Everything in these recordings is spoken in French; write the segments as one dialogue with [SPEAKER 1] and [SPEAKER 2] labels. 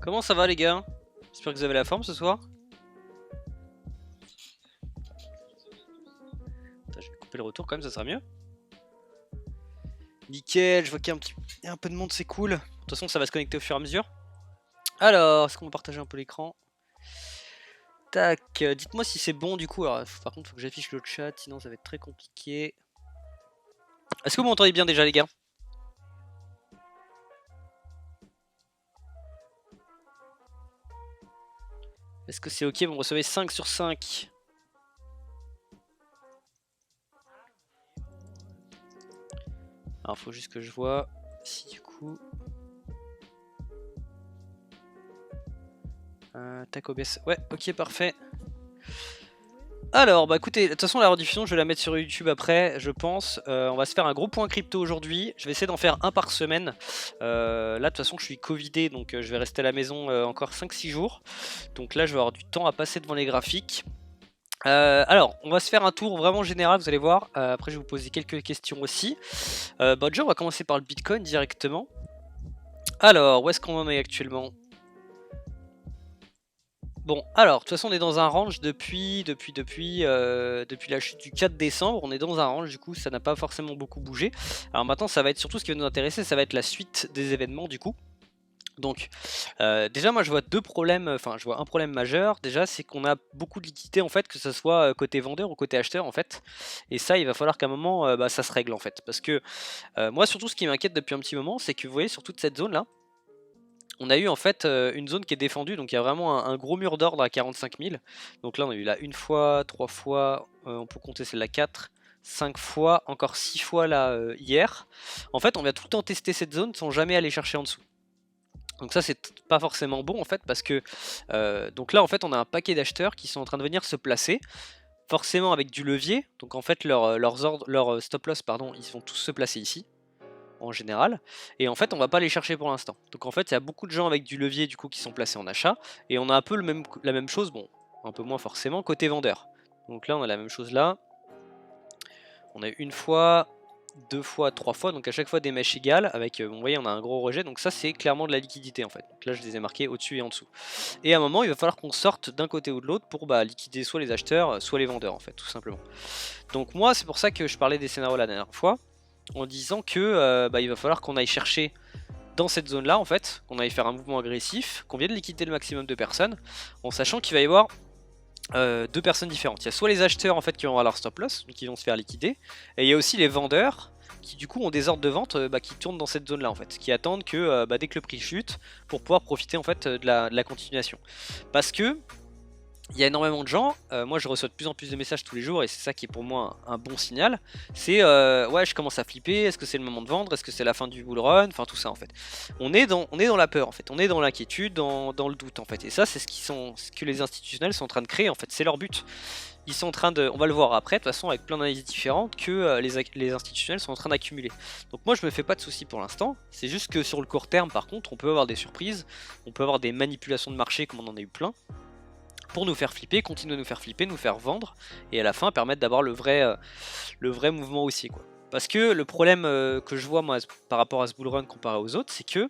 [SPEAKER 1] Comment ça va les gars? J'espère que vous avez la forme ce soir. Attends, je vais couper le retour quand même, ça sera mieux. Nickel, je vois qu'il y a il y a un peu de monde, c'est cool. De toute façon, ça va se connecter au fur et à mesure. Alors, est-ce qu'on va partager un peu l'écran? Tac, dites-moi si c'est bon du coup. Alors, par contre, il faut que j'affiche le chat, sinon ça va être très compliqué. Est-ce que vous m'entendez bien déjà les gars? Est-ce que c'est ok? Vous me recevez 5 sur 5. Alors, faut juste que je vois si du coup... tac OBS. Ouais, ok, parfait. Alors, bah écoutez, de toute façon la rediffusion je vais la mettre sur YouTube après, je pense. On va se faire un gros point crypto aujourd'hui. Je vais essayer d'en faire un par semaine. Là de toute façon je suis covidé, donc je vais rester à la maison encore 5-6 jours. Donc là je vais avoir du temps à passer devant les graphiques. Alors, on va se faire un tour vraiment général, vous allez voir. Après je vais vous poser quelques questions aussi. Bah déjà on va commencer par le Bitcoin directement. Alors, où est-ce qu'on en est actuellement? Bon, alors, de toute façon, on est dans un range depuis la chute du 4 décembre. On est dans un range, du coup, ça n'a pas forcément beaucoup bougé. Alors maintenant, ça va être surtout ce qui va nous intéresser, ça va être la suite des événements, du coup. Donc, déjà, moi, je vois deux problèmes, enfin, je vois un problème majeur. Déjà, c'est qu'on a beaucoup de liquidités, en fait, que ce soit côté vendeur ou côté acheteur, en fait. Et ça, il va falloir qu'à un moment, bah, ça se règle, en fait. Parce que moi, surtout, ce qui m'inquiète depuis un petit moment, c'est que vous voyez, sur toute cette zone-là, on a eu en fait une zone qui est défendue, donc il y a vraiment un gros mur d'ordre à 45 000. Donc là on a eu là une fois, trois fois, on peut compter celle-là 4, 5 fois, encore 6 fois là hier. En fait on va tout le temps tester cette zone sans jamais aller chercher en dessous. Donc ça c'est pas forcément bon en fait parce que donc là en fait on a un paquet d'acheteurs qui sont en train de venir se placer. Forcément avec du levier, donc en fait leurs stop loss pardon, ils vont tous se placer ici en général, et en fait on va pas les chercher pour l'instant. Donc en fait il y a beaucoup de gens avec du levier du coup qui sont placés en achat, et on a un peu la même chose, bon un peu moins forcément côté vendeur. Donc là on a la même chose là, on a une fois, deux fois, trois fois, donc à chaque fois des mèches égales, avec vous voyez on a un gros rejet, donc ça c'est clairement de la liquidité en fait. Donc là je les ai marqués au-dessus et en dessous. Et à un moment il va falloir qu'on sorte d'un côté ou de l'autre pour liquider soit les acheteurs, soit les vendeurs en fait, tout simplement. Donc moi c'est pour ça que je parlais des scénarios la dernière fois, en disant que il va falloir qu'on aille chercher dans cette zone là en fait, qu'on aille faire un mouvement agressif, qu'on vienne liquider le maximum de personnes, en sachant qu'il va y avoir deux personnes différentes. Il y a soit les acheteurs en fait qui vont avoir leur stop loss, donc qui vont se faire liquider, et il y a aussi les vendeurs qui du coup ont des ordres de vente qui tournent dans cette zone là en fait, qui attendent que dès que le prix chute pour pouvoir profiter en fait de la continuation. Parce que il y a énormément de gens, moi je reçois de plus en plus de messages tous les jours et c'est ça qui est pour moi un bon signal, c'est ouais je commence à flipper, est-ce que c'est le moment de vendre, est-ce que c'est la fin du bull run, enfin tout ça en fait. On est dans la peur en fait, on est dans l'inquiétude, dans le doute en fait, et ça c'est ce que les institutionnels sont en train de créer en fait, c'est leur but. Ils sont en train de, on va le voir après de toute façon avec plein d'analyses différentes, que les institutionnels sont en train d'accumuler. Donc moi je me fais pas de soucis pour l'instant, c'est juste que sur le court terme par contre on peut avoir des surprises, on peut avoir des manipulations de marché comme on en a eu plein, pour nous faire flipper, continuer à nous faire flipper, nous faire vendre, et à la fin permettre d'avoir le vrai mouvement aussi quoi. Parce que le problème que je vois moi par rapport à ce bull run comparé aux autres, c'est que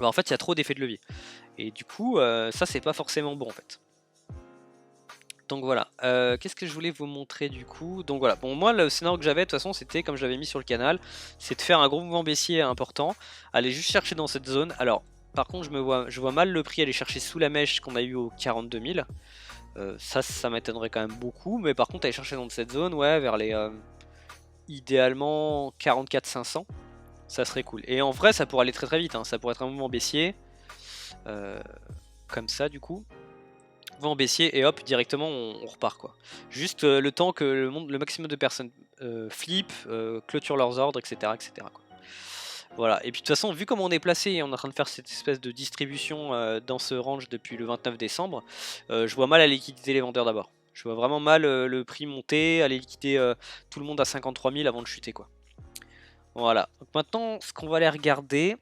[SPEAKER 1] en fait il y a trop d'effets de levier. Et du coup ça c'est pas forcément bon en fait. Donc voilà, qu'est-ce que je voulais vous montrer du coup? Donc voilà, bon moi le scénario que j'avais de toute façon c'était comme j'avais mis sur le canal, c'est de faire un gros mouvement baissier important, aller juste chercher dans cette zone. Alors par contre je vois mal le prix aller chercher sous la mèche qu'on a eu au 42 000. Ça m'étonnerait quand même beaucoup, mais par contre aller chercher dans cette zone, ouais, vers les idéalement 44 500, ça serait cool. Et en vrai ça pourrait aller très très vite, hein. Ça pourrait être un mouvement baissier, comme ça du coup. Mouvement baissier et hop directement on repart quoi. Juste le temps que le maximum de personnes flip, clôturent leurs ordres, etc. etc. quoi. Voilà, et puis de toute façon, vu comment on est placé et on est en train de faire cette espèce de distribution dans ce range depuis le 29 décembre, je vois mal aller liquider les vendeurs d'abord. Je vois vraiment mal le prix monter, aller liquider tout le monde à 53 000 avant de chuter quoi. Voilà, donc maintenant ce qu'on va aller regarder,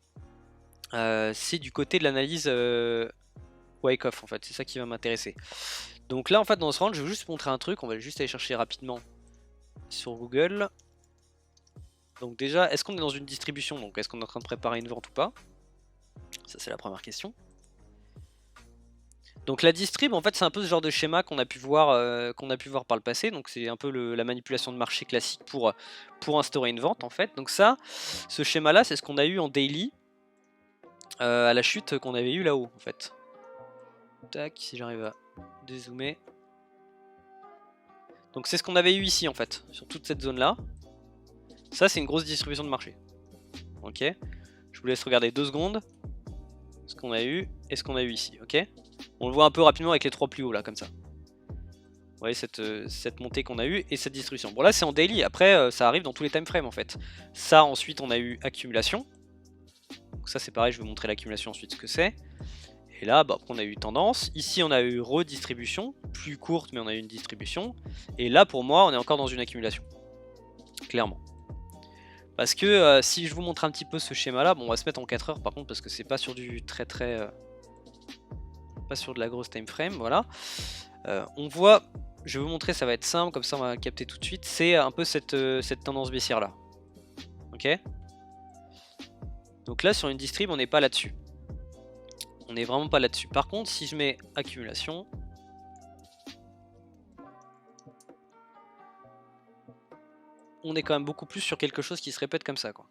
[SPEAKER 1] c'est du côté de l'analyse wake off en fait, c'est ça qui va m'intéresser. Donc là en fait dans ce range, je vais juste montrer un truc, on va juste aller chercher rapidement sur Google. Donc déjà, est-ce qu'on est dans une distribution? Donc est-ce qu'on est en train de préparer une vente ou pas? Ça c'est la première question. Donc la distrib, en fait, c'est un peu ce genre de schéma qu'on a pu voir par le passé. Donc c'est un peu la manipulation de marché classique pour instaurer une vente, en fait. Donc ça, ce schéma-là, c'est ce qu'on a eu en daily à la chute qu'on avait eu là-haut, en fait. Tac, si j'arrive à dézoomer. Donc c'est ce qu'on avait eu ici, en fait, sur toute cette zone-là. Ça, c'est une grosse distribution de marché. Ok. Je vous laisse regarder 2 secondes ce qu'on a eu et ce qu'on a eu ici, ok. On le voit un peu rapidement avec les 3 plus hauts là, comme ça. Vous voyez cette montée qu'on a eue et cette distribution. Bon là c'est en daily, après ça arrive dans tous les time frames en fait. Ça ensuite on a eu accumulation. Donc ça c'est pareil, je vais vous montrer l'accumulation ensuite ce que c'est. Et là bah, on a eu tendance, ici on a eu redistribution, plus courte mais on a eu une distribution. Et là pour moi on est encore dans une accumulation, clairement. Parce que si je vous montre un petit peu ce schéma là, bon on va se mettre en 4 heures par contre parce que c'est pas sur du très pas sur de la grosse time frame, voilà. On voit, je vais vous montrer, ça va être simple, comme ça on va capter tout de suite, c'est un peu cette tendance baissière là. Ok. Donc là sur une distrib on n'est pas là-dessus. On n'est vraiment pas là-dessus. Par contre si je mets accumulation, on est quand même beaucoup plus sur quelque chose qui se répète comme ça, quoi.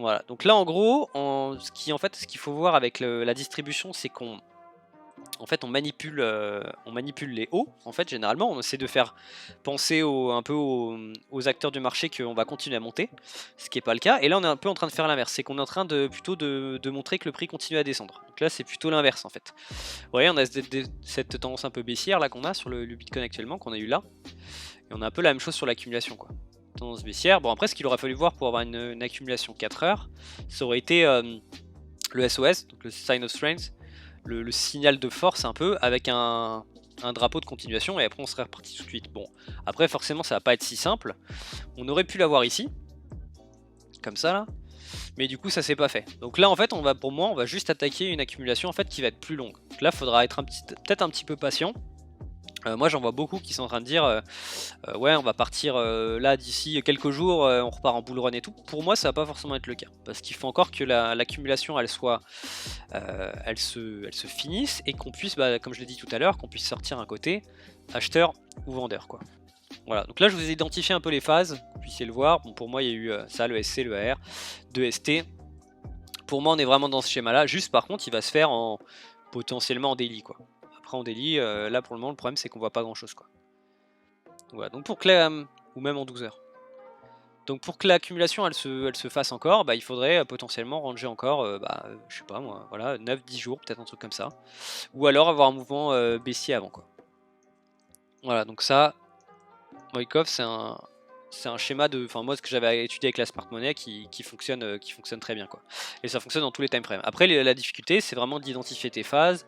[SPEAKER 1] Voilà, donc là en gros, ce qu'il faut voir avec la distribution, c'est qu'on on manipule les hauts. En fait, généralement, on essaie de faire penser un peu aux acteurs du marché qu'on va continuer à monter, ce qui n'est pas le cas. Et là, on est un peu en train de faire l'inverse, c'est qu'on est en train plutôt de montrer que le prix continue à descendre. Donc là, c'est plutôt l'inverse en fait. Vous voyez, on a cette tendance un peu baissière là qu'on a sur le Bitcoin actuellement, qu'on a eu là. Et on a un peu la même chose sur l'accumulation, quoi. Tendance baissière. Bon, après, ce qu'il aurait fallu voir pour avoir une accumulation 4 heures, ça aurait été le SOS, donc le Sign of Strength, le signal de force un peu, avec un drapeau de continuation, et après on serait reparti tout de suite. Bon, après, forcément, ça va pas être si simple. On aurait pu l'avoir ici, comme ça là, mais du coup, ça s'est pas fait. Donc là, en fait, pour moi, on va juste attaquer une accumulation en fait qui va être plus longue. Donc là, il faudra être peut-être un petit peu patient. Moi j'en vois beaucoup qui sont en train de dire ouais on va partir là d'ici quelques jours, on repart en bull run et tout. Pour moi ça va pas forcément être le cas, parce qu'il faut encore que l'accumulation elle se finisse et qu'on puisse, bah, comme je l'ai dit tout à l'heure, qu'on puisse sortir un côté acheteur ou vendeur, quoi. Voilà, donc là je vous ai identifié un peu les phases, que vous puissiez le voir. Bon, pour moi il y a eu ça, le SC, le AR, 2 ST. Pour moi on est vraiment dans ce schéma là, juste par contre il va se faire potentiellement en daily, quoi. En daily, là pour le moment le problème c'est qu'on voit pas grand chose, quoi. Voilà, donc pour que ou même en 12 heures. Donc pour que l'accumulation elle se fasse encore, bah, il faudrait potentiellement ranger encore, je sais pas moi, voilà, 9-10 jours, peut-être un truc comme ça. Ou alors avoir un mouvement baissier avant, quoi. Voilà, donc ça, Moikov c'est un schéma enfin moi ce que j'avais étudié avec la Smart Money qui fonctionne très bien, quoi. Et ça fonctionne dans tous les time frames. Après la difficulté c'est vraiment d'identifier tes phases,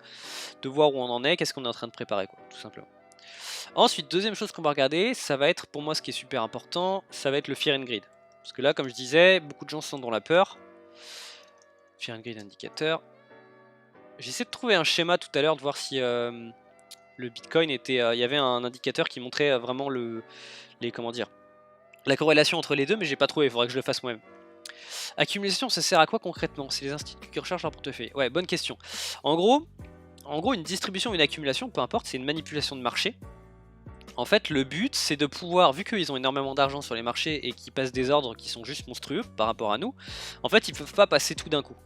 [SPEAKER 1] de voir où on en est, qu'est-ce qu'on est en train de préparer, quoi, tout simplement. Ensuite, deuxième chose qu'on va regarder, ça va être pour moi ce qui est super important, ça va être le Fear and Greed. Parce que là, comme je disais, beaucoup de gens sont dans la peur. Fear and Greed indicateur. J'essaie de trouver un schéma tout à l'heure, de voir si le Bitcoin était... Il y avait un indicateur qui montrait vraiment la corrélation entre les deux, mais j'ai pas trouvé, il faudrait que je le fasse moi-même. Accumulation, ça sert à quoi concrètement? C'est les instituts qui recherchent leur portefeuille. Ouais, bonne question. En gros, une distribution ou une accumulation, peu importe, c'est une manipulation de marché. En fait, le but, c'est de pouvoir, vu qu'ils ont énormément d'argent sur les marchés et qu'ils passent des ordres qui sont juste monstrueux par rapport à nous, en fait, ils peuvent pas passer tout d'un coup.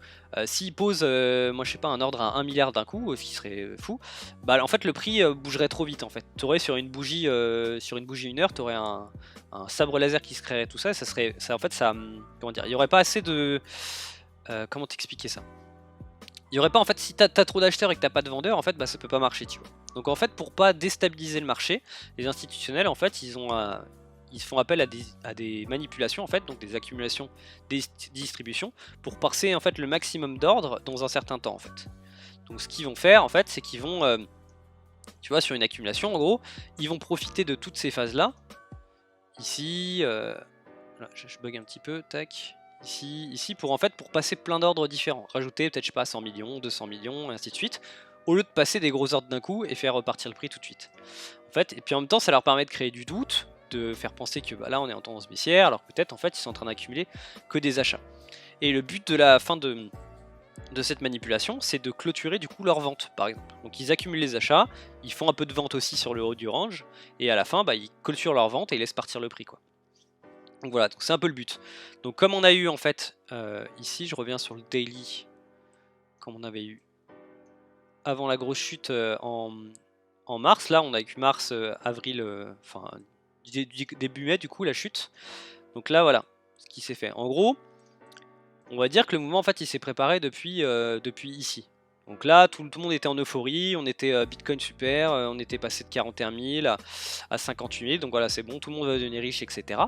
[SPEAKER 1] S'ils posent, moi je sais pas, un ordre à 1 milliard d'un coup, ce qui serait fou, bah en fait le prix bougerait trop vite en fait. Tu aurais sur une bougie 1 heure, tu aurais un sabre laser qui se créerait tout ça, et comment dire, il y aurait pas assez de... comment t'expliquer ça? Il y aurait pas, en fait, si t'as trop d'acheteurs et que t'as pas de vendeurs, en fait, bah ça peut pas marcher, tu vois. Donc en fait, pour pas déstabiliser le marché, les institutionnels, en fait, ils font appel à des manipulations, en fait, donc des accumulations, des distributions, pour passer en fait le maximum d'ordre dans un certain temps, en fait. Donc ce qu'ils vont faire, en fait, c'est qu'ils vont, tu vois, sur une accumulation, en gros, ils vont profiter de toutes ces phases-là. Ici, là, je bug un petit peu, tac. Ici pour passer plein d'ordres différents, rajouter peut-être je sais pas 100 millions, 200 millions, et ainsi de suite, au lieu de passer des gros ordres d'un coup et faire repartir le prix tout de suite. En fait, et puis en même temps ça leur permet de créer du doute, de faire penser que bah, là on est en tendance baissière, alors peut-être en fait ils sont en train d'accumuler que des achats. Et le but de la fin de de cette manipulation, c'est de clôturer du coup leur vente par exemple. Donc ils accumulent les achats, ils font un peu de vente aussi sur le haut du range, et à la fin bah, ils clôturent leur vente et ils laissent partir le prix quoi. Donc voilà, donc c'est un peu le but. Donc comme on a eu en fait, ici je reviens sur le daily, comme on avait eu avant la grosse chute en mars, là on a eu mars, avril, enfin début mai du coup la chute. Donc là voilà ce qui s'est fait. En gros, on va dire que le mouvement en fait il s'est préparé depuis ici. Donc là tout le monde était en euphorie, on était Bitcoin super, on était passé de 41 000 à 58 000, donc voilà c'est bon, tout le monde va devenir riche, etc.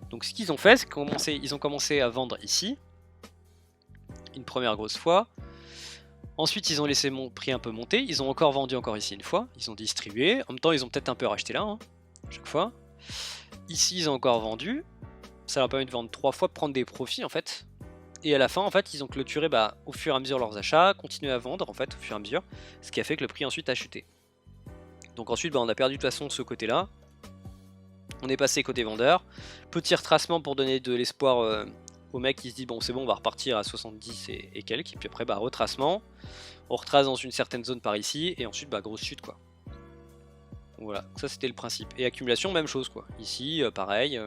[SPEAKER 1] Donc ce qu'ils ont fait, c'est qu'ils ont commencé à vendre ici, une première grosse fois. Ensuite ils ont laissé mon prix un peu monter, ils ont encore vendu encore ici une fois, ils ont distribué, en même temps ils ont peut-être un peu racheté là, hein, chaque fois. Ici ils ont encore vendu, ça leur permet de vendre 3 fois, de prendre des profits en fait. Et à la fin en fait ils ont clôturé au fur et à mesure leurs achats, continué à vendre en fait au fur et à mesure, ce qui a fait que le prix ensuite a chuté. Donc ensuite on a perdu de toute façon ce côté là, on est passé côté vendeur, petit retracement pour donner de l'espoir au mec qui se dit bon c'est bon on va repartir à 70 et quelques, et puis après retracement, on retrace dans une certaine zone par ici, et ensuite grosse chute quoi. Donc voilà, ça c'était le principe. Et accumulation même chose quoi, ici pareil,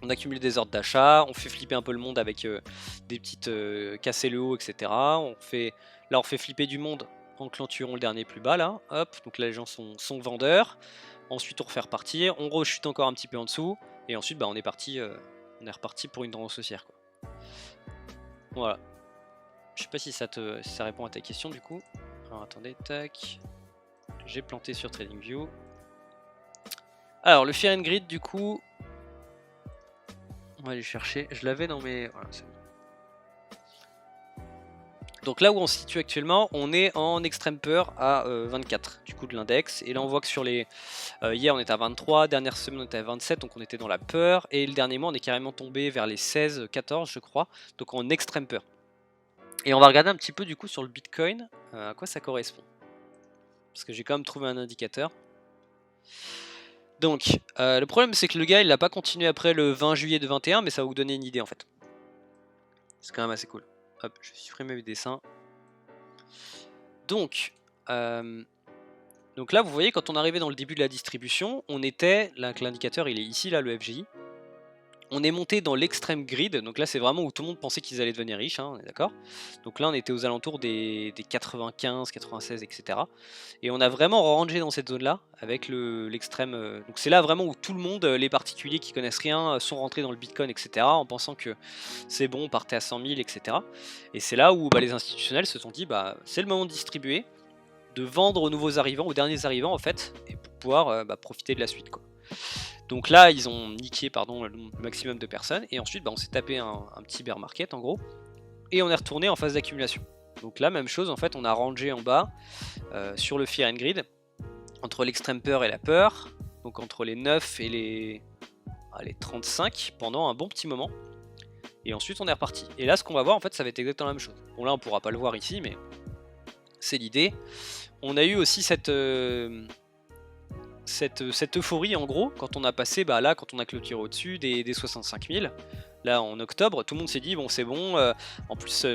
[SPEAKER 1] on accumule des ordres d'achat, on fait flipper un peu le monde avec des petites casser le haut etc. Là on fait flipper du monde en clôturant le dernier plus bas là, hop, donc là les gens sont vendeurs. Ensuite on refait repartir, on rechute encore un petit peu en dessous, et ensuite on est parti, on est reparti pour une tendance haussière quoi. Voilà. Je sais pas si ça répond à ta question du coup. Alors attendez, tac. J'ai planté sur TradingView. Alors le Fear and Greed du coup, on va aller chercher. Je l'avais dans mes... Voilà, c'est bon. Donc là où on se situe actuellement, on est en extrême peur à 24 du coup de l'index. Et là on voit que sur les... hier on était à 23, dernière semaine on était à 27, donc on était dans la peur. Et le dernier mois on est carrément tombé vers les 16, 14 je crois, donc en extrême peur. Et on va regarder un petit peu du coup sur le Bitcoin, à quoi ça correspond. Parce que j'ai quand même trouvé un indicateur. Donc le problème c'est que le gars il n'a pas continué après le 20 juillet de 21, mais ça va vous donner une idée en fait. C'est quand même assez cool. Hop, je vais supprimer mes dessins. Donc là vous voyez quand on arrivait dans le début de la distribution, on était, là l'indicateur il est ici là, le FGI. On est monté dans l'extrême grid, donc là c'est vraiment où tout le monde pensait qu'ils allaient devenir riches, hein, on est d'accord. Donc là on était aux alentours des 95, 96, etc. Et on a vraiment rangé dans cette zone là, avec l'extrême... donc c'est là vraiment où tout le monde, les particuliers qui connaissent rien, sont rentrés dans le Bitcoin, etc. en pensant que c'est bon, on partait à 100 000, etc. Et c'est là où les institutionnels se sont dit, c'est le moment de distribuer, de vendre aux nouveaux arrivants, aux derniers arrivants en fait, et pour pouvoir profiter de la suite quoi. Donc là ils ont niqué le maximum de personnes, et ensuite on s'est tapé un petit bear market en gros, et on est retourné en phase d'accumulation. Donc là même chose en fait, on a rangé en bas sur le Fear and Greed, entre l'extrême peur et la peur, donc entre les 9 et les 35 pendant un bon petit moment, et ensuite on est reparti. Et là ce qu'on va voir en fait ça va être exactement la même chose. Bon là on pourra pas le voir ici mais c'est l'idée. On a eu aussi cette euphorie en gros quand on a passé là quand on a clôturé au-dessus des 65 000 là en octobre, tout le monde s'est dit bon c'est bon, en plus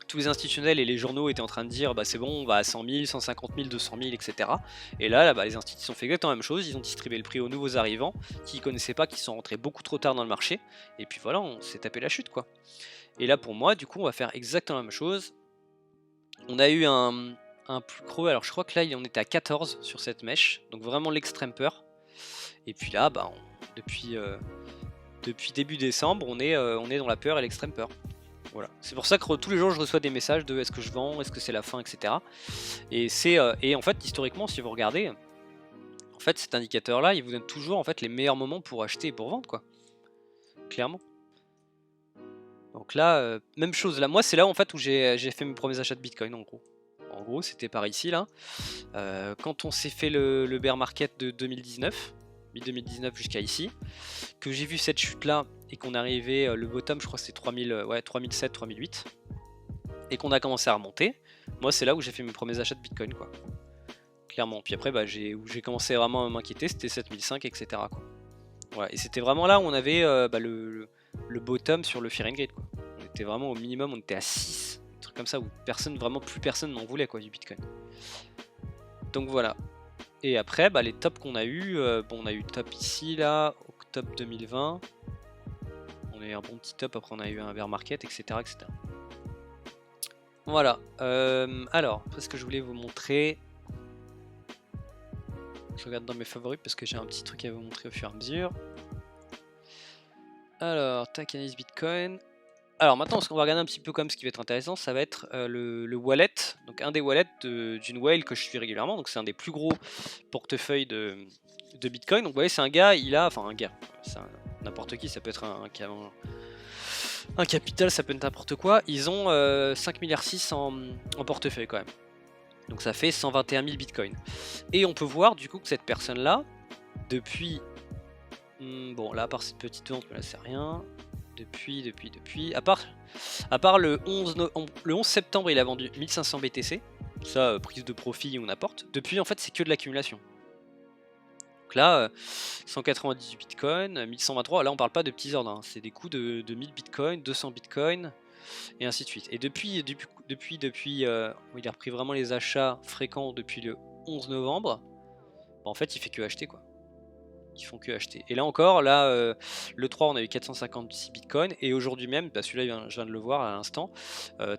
[SPEAKER 1] tous les institutionnels et les journaux étaient en train de dire c'est bon on va à 100 000, 150 000, 200 000 etc. Et là les instituts ont fait exactement la même chose, ils ont distribué le prix aux nouveaux arrivants qui connaissaient pas, qui sont rentrés beaucoup trop tard dans le marché, et puis voilà on s'est tapé la chute quoi. Et là pour moi du coup on va faire exactement la même chose. On a eu un plus creux, alors je crois que là on était à 14 sur cette mèche, donc vraiment l'extrême peur. Et puis là depuis début décembre on est dans la peur et l'extrême peur. Voilà. C'est pour ça que tous les jours je reçois des messages de est-ce que je vends, est-ce que c'est la fin, etc. Et et en fait historiquement si vous regardez, en fait cet indicateur là il vous donne toujours en fait les meilleurs moments pour acheter et pour vendre quoi. Clairement. Donc là même chose, là moi c'est là en fait où j'ai fait mes premiers achats de Bitcoin en gros. En gros c'était par ici là, quand on s'est fait le bear market de 2019, mi-2019 jusqu'à ici, que j'ai vu cette chute là et qu'on est arrivé, le bottom je crois c'était 3007, 3008, et qu'on a commencé à remonter, moi c'est là où j'ai fait mes premiers achats de Bitcoin quoi, clairement. Puis après où j'ai commencé vraiment à m'inquiéter, c'était 7005 etc quoi. Voilà. Et c'était vraiment là où on avait le bottom sur le Fear and Greed quoi. On était vraiment au minimum, on était à 6, comme ça, où vraiment plus personne n'en voulait quoi du Bitcoin. Donc voilà. Et après, bah, les tops qu'on a eu, bon, on a eu top ici, là, octobre 2020. On a eu un bon petit top, après on a eu un bear market, etc. etc. Voilà. Alors, après ce que je voulais vous montrer. Je regarde dans mes favoris parce que j'ai un petit truc à vous montrer au fur et à mesure. Alors, tac, analyse Bitcoin. Alors maintenant, ce qu'on va regarder un petit peu comme ce qui va être intéressant, ça va être le wallet, donc un des wallets d'une whale que je suis régulièrement, donc c'est un des plus gros portefeuilles de Bitcoin. Donc vous voyez, c'est un gars, c'est n'importe qui, ça peut être un capital, ça peut être n'importe quoi. Ils ont 5,6 milliards en portefeuille quand même. Donc ça fait 121 000 Bitcoin. Et on peut voir du coup que cette personne-là, depuis... bon là, à part cette petite vente, mais là c'est rien... Depuis, à part le 11 septembre, il a vendu 1500 BTC. Ça, prise de profit, on apporte. Depuis, en fait, c'est que de l'accumulation. Donc là, 198 Bitcoin, 1123. Là, on parle pas de petits ordres. Hein. C'est des coups de 1000 Bitcoin, 200 Bitcoin, et ainsi de suite. Et depuis il a repris vraiment les achats fréquents depuis le 11 novembre. Bah, en fait, il fait que acheter, quoi. Ils font que acheter. Et là encore, là, le 3 on a eu 456 bitcoins et aujourd'hui même, bah celui-là je viens de le voir à l'instant,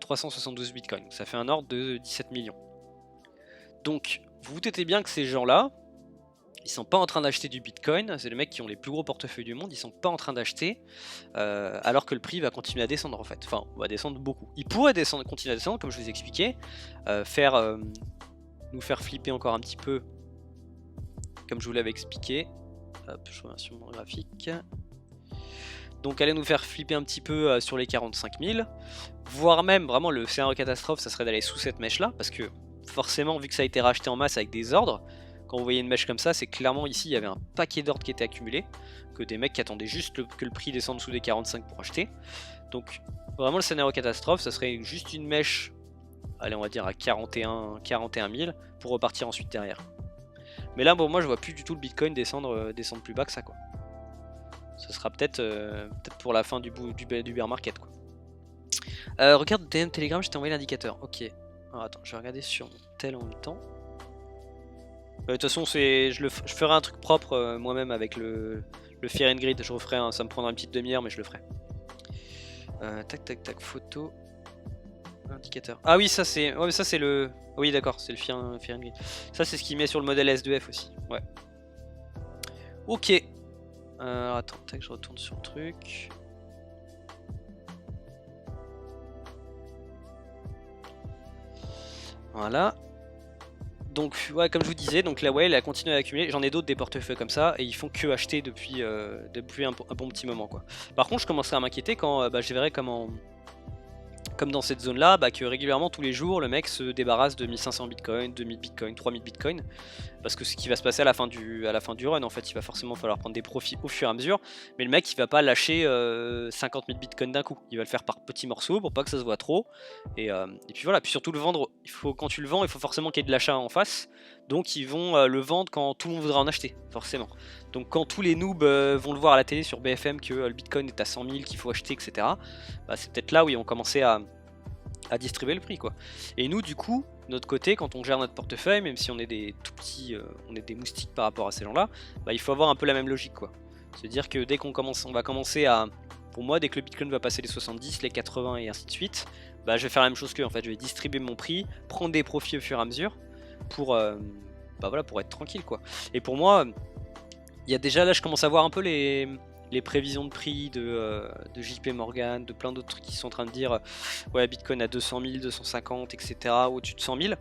[SPEAKER 1] 372 bitcoins. Ça fait un ordre de 17 millions. Donc vous vous doutez bien que ces gens-là, ils sont pas en train d'acheter du bitcoin, c'est les mecs qui ont les plus gros portefeuilles du monde, ils sont pas en train d'acheter alors que le prix va continuer à descendre en fait. Enfin, on va descendre beaucoup. Il pourrait continuer à descendre comme je vous ai expliqué, nous faire flipper encore un petit peu comme je vous l'avais expliqué. Hop, je reviens sur mon graphique. Donc allez nous faire flipper un petit peu sur les 45 000. Voire même, vraiment le scénario catastrophe, ça serait d'aller sous cette mèche là. Parce que forcément, vu que ça a été racheté en masse avec des ordres, quand vous voyez une mèche comme ça, c'est clairement ici, il y avait un paquet d'ordres qui étaient accumulés. Que des mecs qui attendaient juste que le prix descende sous des 45 pour acheter. Donc vraiment le scénario catastrophe, ça serait juste une mèche, allez on va dire à 41 000 pour repartir ensuite derrière. Mais là, bon, moi, je vois plus du tout le Bitcoin descendre plus bas que ça, quoi. Ce sera peut-être pour la fin du bear market, quoi. Regarde DM Telegram, je t'ai envoyé l'indicateur. Ok. Alors, attends, je vais regarder sur mon tel en même temps. De toute façon, je ferai un truc propre moi-même avec le Fear and Grid. Je referai ça me prendra une petite demi-heure, mais je le ferai. Tac, tac, tac, photo. Indicateur. Ah oui, ça c'est. Ouais, mais ça c'est le. Oui, d'accord, c'est le Fear and Grid. Ça, c'est ce qu'il met sur le modèle S2F aussi. Ouais. Ok. Attends, tac, je retourne sur le truc. Voilà. Donc, ouais, comme je vous disais, donc la whale a continué à accumuler. J'en ai d'autres des portefeuilles comme ça et ils font que acheter depuis un bon petit moment, quoi. Par contre, je commencerai à m'inquiéter quand je verrai comment. Comme dans cette zone là, que régulièrement tous les jours le mec se débarrasse de 1500 bitcoin, 2000 bitcoin, 3000 bitcoin. Parce que ce qui va se passer à la fin du run, en fait, il va forcément falloir prendre des profits au fur et à mesure. Mais le mec il va pas lâcher 50 000 bitcoin d'un coup. Il va le faire par petits morceaux pour pas que ça se voit trop. Et puis voilà, puis surtout le vendre, quand tu le vends, il faut forcément qu'il y ait de l'achat en face. Donc ils vont le vendre quand tout le monde voudra en acheter, forcément. Donc quand tous les noobs vont le voir à la télé sur BFM que le bitcoin est à 100 000, qu'il faut acheter, etc. C'est peut-être là où ils vont commencer à distribuer le prix, quoi. Et nous du coup, de notre côté, quand on gère notre portefeuille, même si on est des tout petits, on est des moustiques par rapport à ces gens-là, il faut avoir un peu la même logique, quoi. C'est-à-dire que dès qu'on va commencer à, pour moi, dès que le Bitcoin va passer les 70, les 80 et ainsi de suite, je vais faire la même chose qu'eux, en fait, je vais distribuer mon prix, prendre des profits au fur et à mesure pour, voilà, pour être tranquille, quoi. Et pour moi, il y a déjà là, je commence à voir un peu les prévisions de prix de JP Morgan, de plein d'autres trucs qui sont en train de dire ouais, Bitcoin à 200 000, 250, etc., au-dessus de 100 000.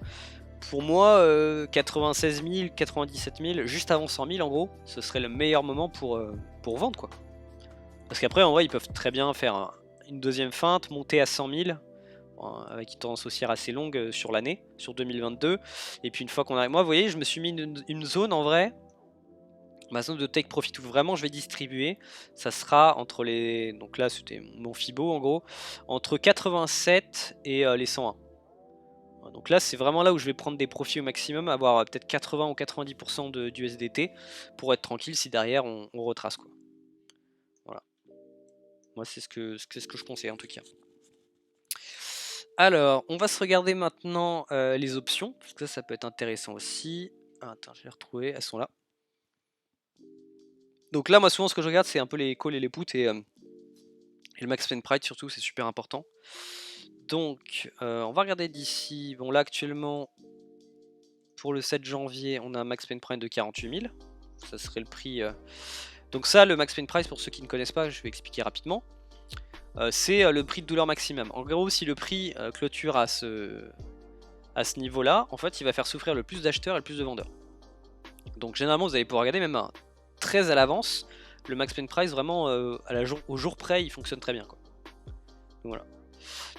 [SPEAKER 1] Pour moi, 96 000, 97 000, juste avant 100 000 en gros, ce serait le meilleur moment pour vendre, quoi. Parce qu'après, en vrai, ils peuvent très bien faire une deuxième feinte, monter à 100 000, avec une tendance haussière assez longue sur l'année, sur 2022. Et puis une fois qu'on arrive... Moi, vous voyez, je me suis mis une zone en vrai. Ma zone de take profit où vraiment je vais distribuer, ça sera entre les... Donc là c'était mon Fibo en gros, entre 87 et les 101. Donc là c'est vraiment là où je vais prendre des profits au maximum, avoir peut-être 80 ou 90% du SDT pour être tranquille si derrière on retrace, quoi. Voilà. Moi c'est ce que je conseille en tout cas. Alors, on va se regarder maintenant les options, parce que ça peut être intéressant aussi. Ah, attends, je vais les retrouver, elles sont là. Donc là, moi, souvent, ce que je regarde, c'est un peu les calls et les puts et le max spend price surtout, c'est super important. Donc, on va regarder d'ici. Bon, là, actuellement, pour le 7 janvier, on a un max spend price de 48 000. Ça serait le prix. Donc ça, le max spend price, pour ceux qui ne connaissent pas, je vais expliquer rapidement. C'est le prix de douleur maximum. En gros, si le prix clôture à ce niveau-là, en fait, il va faire souffrir le plus d'acheteurs et le plus de vendeurs. Donc généralement, vous allez pouvoir regarder même à 13 à l'avance. Le max spend price, vraiment, au jour près, il fonctionne très bien, quoi. Donc voilà.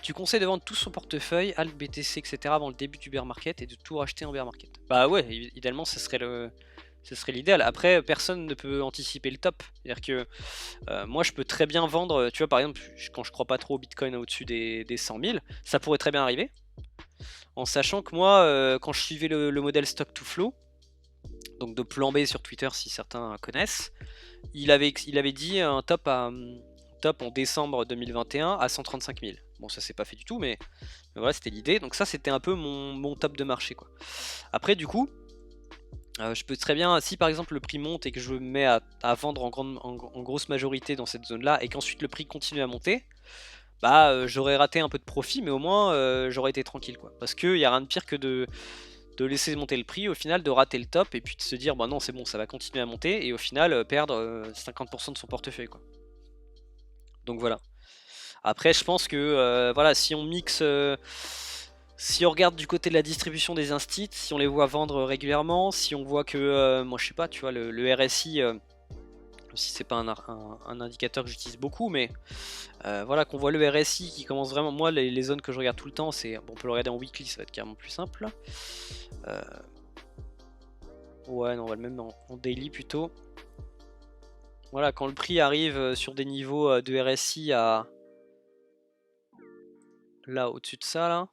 [SPEAKER 1] Tu conseilles de vendre tout son portefeuille, alt, BTC, etc. avant le début du bear market et de tout racheter en bear market. Bah ouais, idéalement, ce serait l'idéal. Après, personne ne peut anticiper le top. C'est-à-dire que moi, je peux très bien vendre, tu vois, par exemple, quand je crois pas trop au Bitcoin au-dessus des 100 000, ça pourrait très bien arriver. En sachant que moi, quand je suivais le modèle Stock to Flow, donc de plan B sur Twitter si certains connaissent, il avait dit un top en décembre 2021 à 135 000. Bon, ça s'est pas fait du tout, mais voilà, c'était l'idée. Donc ça, c'était un peu mon top de marché, quoi. Après, du coup, je peux très bien, si par exemple le prix monte et que je me mets à vendre en grosse majorité dans cette zone-là, et qu'ensuite le prix continue à monter, bah j'aurais raté un peu de profit, mais au moins j'aurais été tranquille, quoi. Parce qu'il n'y a rien de pire que de laisser monter le prix, au final de rater le top, et puis de se dire bah non c'est bon, ça va continuer à monter, et au final perdre 50% de son portefeuille, quoi. Donc voilà. Après je pense que voilà, si on mixe... si on regarde du côté de la distribution des instits, si on les voit vendre régulièrement, si on voit que, moi je sais pas, tu vois, le RSI, si c'est pas un indicateur que j'utilise beaucoup, mais voilà, qu'on voit le RSI qui commence vraiment, moi les zones que je regarde tout le temps, c'est, bon, on peut le regarder en weekly, ça va être carrément plus simple. Ouais, non, on va le même en daily plutôt. Voilà, quand le prix arrive sur des niveaux de RSI à... là, au-dessus de ça, là.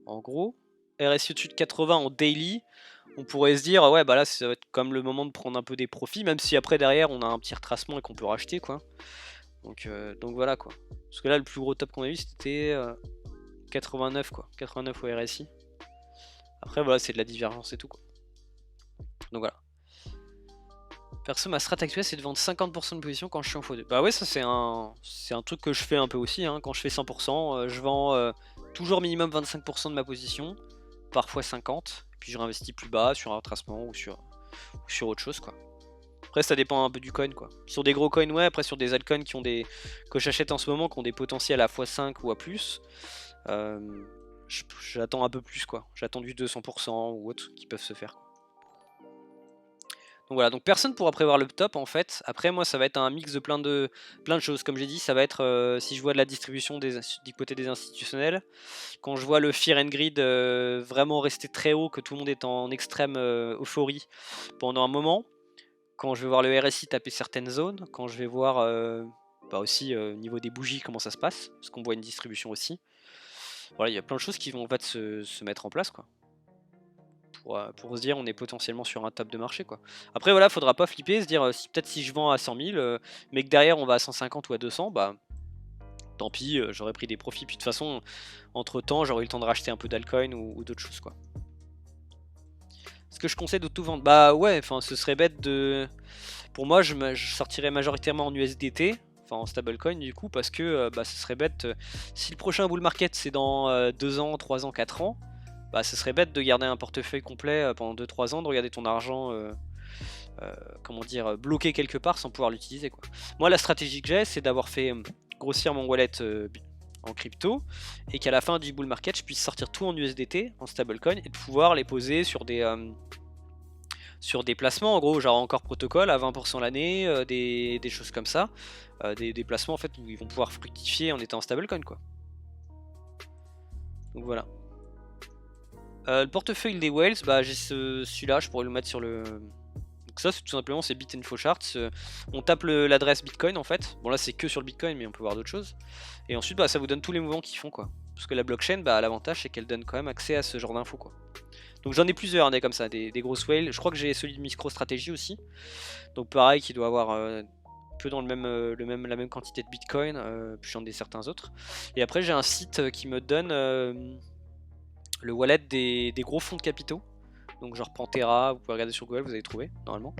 [SPEAKER 1] En gros, RSI au-dessus de 80 en daily, on pourrait se dire, ouais, bah là, ça va être comme le moment de prendre un peu des profits, même si après, derrière, on a un petit retracement et qu'on peut racheter, quoi. Donc voilà, quoi. Parce que là, le plus gros top qu'on a eu, c'était 89, quoi. 89 au RSI. Après, voilà, c'est de la divergence et tout, quoi. Donc voilà. Perso, ma strat actuelle, c'est de vendre 50% de position quand je suis en x2. Bah ouais, ça c'est un truc que je fais un peu aussi, hein. Quand je fais 100%, je vends toujours minimum 25% de ma position, parfois 50%, puis je réinvestis plus bas sur un retracement ou sur autre chose, quoi. Après ça dépend un peu du coin, quoi. Sur des gros coins, ouais, après sur des altcoins que j'achète en ce moment, qui ont des potentiels à x5 ou à plus, j'attends un peu plus, quoi. J'attends du 200% ou autre qui peuvent se faire. Donc voilà, donc personne pourra prévoir le top en fait. Après moi ça va être un mix de plein de choses. Comme j'ai dit, ça va être si je vois de la distribution du côté des institutionnels. Quand je vois le Fear and Greed vraiment rester très haut, que tout le monde est en extrême euphorie pendant un moment. Quand je vais voir le RSI taper certaines zones. Quand je vais voir bah aussi au niveau des bougies comment ça se passe. Parce qu'on voit une distribution aussi. Voilà, il y a plein de choses qui vont en fait se mettre en place, quoi. Pour se dire on est potentiellement sur un top de marché, quoi. Après voilà, faudra pas flipper, se dire peut-être si je vends à 100 000 mais que derrière on va à 150 ou à 200, bah tant pis, j'aurais pris des profits, puis de toute façon entre temps j'aurais eu le temps de racheter un peu d'altcoin ou d'autres choses, quoi. Est-ce que je conseille de tout vendre? Bah ouais, enfin ce serait bête de... Pour moi je sortirais majoritairement en USDT, enfin en stablecoin du coup, parce que bah, ce serait bête, si le prochain bull market c'est dans 2 ans, 3 ans, 4 ans, bah ce serait bête de garder un portefeuille complet pendant 2-3 ans, de regarder ton argent comment dire, bloqué quelque part sans pouvoir l'utiliser, quoi. Moi la stratégie que j'ai, c'est d'avoir fait grossir mon wallet en crypto, et qu'à la fin du bull market je puisse sortir tout en USDT, en stablecoin, et de pouvoir les poser sur des placements, en gros genre encore protocole à 20% l'année, des choses comme ça, des placements en fait où ils vont pouvoir fructifier en étant en stablecoin, quoi. Donc voilà. Le portefeuille des whales, bah j'ai celui-là, je pourrais le mettre sur le... Donc ça, tout simplement, c'est BitInfoCharts. On tape l'adresse Bitcoin en fait. Bon là c'est que sur le Bitcoin, mais on peut voir d'autres choses. Et ensuite bah, ça vous donne tous les mouvements qu'ils font, quoi. Parce que la blockchain, bah, l'avantage c'est qu'elle donne quand même accès à ce genre d'infos, quoi. Donc j'en ai plusieurs des comme ça, des grosses whales. Je crois que j'ai celui de MicroStrategy aussi. Donc pareil, qui doit avoir peu dans la même quantité de bitcoin, puis j'en ai certains autres. Et après j'ai un site qui me donne le wallet des gros fonds de capitaux. Donc genre Pantera, vous pouvez regarder sur Google, vous allez trouver normalement.